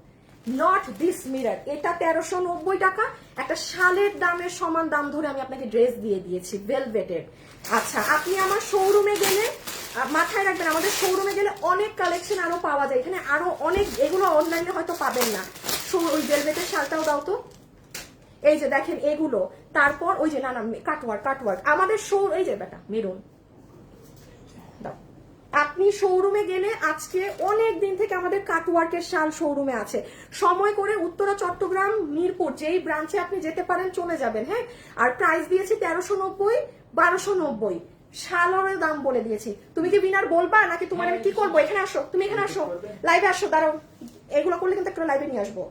not this mirror. এটা 1390 টাকা, একটা শালের দামের সমান দাম ধরে আমি আপনাকে ড্রেস দিয়ে দিয়েছি ভেলভেটের। আচ্ছা, আপনি আমার শোরুমে গেলে মাথায় রাখবেন, আমাদের শোরুমে গেলে অনেক কালেকশন আরো পাওয়া যায়, এখানে আরো অনেক, এগুলো অনলাইনে হয়তো পাবেন না। ওই ভেলভেটের শালটাও দাও তো, এই যে দেখেন এগুলো। তারপর ওই যে না কাটওয়ার্ক আমাদের এই যে বেটা মেরুন দাও। আপনি শোরুমে গেলে আজকে অনেক দিন থেকে আমাদের কাটওয়ার্কের শাল শোরুমে আছে, সময় করে উত্তরা, চট্টগ্রাম, মিরপুর যেই ব্রাঞ্চে আপনি যেতে পারেন চলে যাবেন। হ্যাঁ, আর প্রাইস দিয়েছি 1390, 1290, শালের দাম বলে দিয়েছি। তুমি কি বিনার বলবা নাকি তোমার আমি কি করবো? এখানে আসো, তুমি এখানে আসো, লাইভে আসো, দাঁড়াও, এগুলো করলে কিন্তু একটা লাইভে নিয়ে আসবো।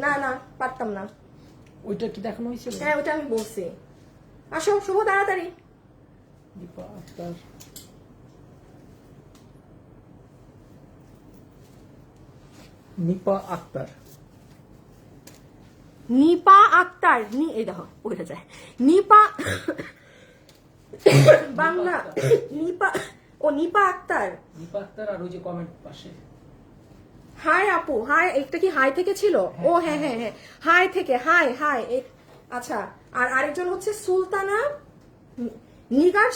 না পারতাম না। ওইটা কি দেখানো হয়েছিল? হ্যাঁ, ওটা আমি বলছি। আসো শুভ, তাড়াতাড়ি। দীপা আক্তার, নিপা আক্তার, এই দেখো ওইটা যায় নিপা বাংলা, নিপা আক্তার। আর ওই যে কমেন্ট পাশে হাই আপু, হাই, একটা কি হাই থেকে ছিল? ও হ্যাঁ, হাই থেকে, হাই। আচ্ছা, আর আরেকজন হচ্ছে সুলতানা, নিগার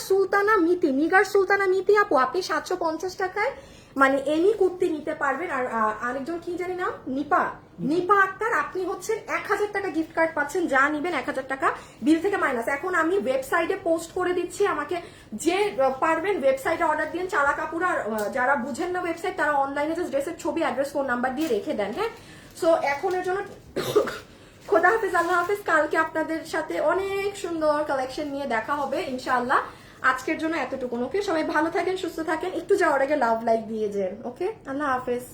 সুলতানা মিতি আপু, আপনি 750 টাকায় মানে এনি কুর্তি নিতে পারবেন। আর আরেকজন কি জানি নাম, নিপা আক্তার, আপনি হচ্ছেন 1000 টাকা গিফট কার্ড পাচ্ছেন, যা নিবেন 1000 টাকা বিল থেকে মাইনাস। এখন আমি ওয়েবসাইটে পোস্ট করে দিচ্ছি, আমাকে যে পারবেন ওয়েবসাইটে অর্ডার দিন। চালা কাপুর, আর যারা বুঝেন না ওয়েবসাইট তারা অনলাইনে জাস্ট ড্রেসের ছবি, অ্যাড্রেস, ফোন নাম্বার দিয়ে রেখে দেন। হ্যাঁ, সো এখনের জন্য খোদা হাফেজ, আল্লাহ হাফেজ। কালকে আপনাদের সাথে অনেক সুন্দর কালেকশন নিয়ে দেখা হবে ইনশাআল্লাহ। আজকের জন্য এতটুকু। ওকে, সবাই ভালো থাকেন, সুস্থ থাকেন, একটু যাওয়ার আগে লাভ লাইক দিয়ে যান। ওকে, আল্লাহ হাফেজ।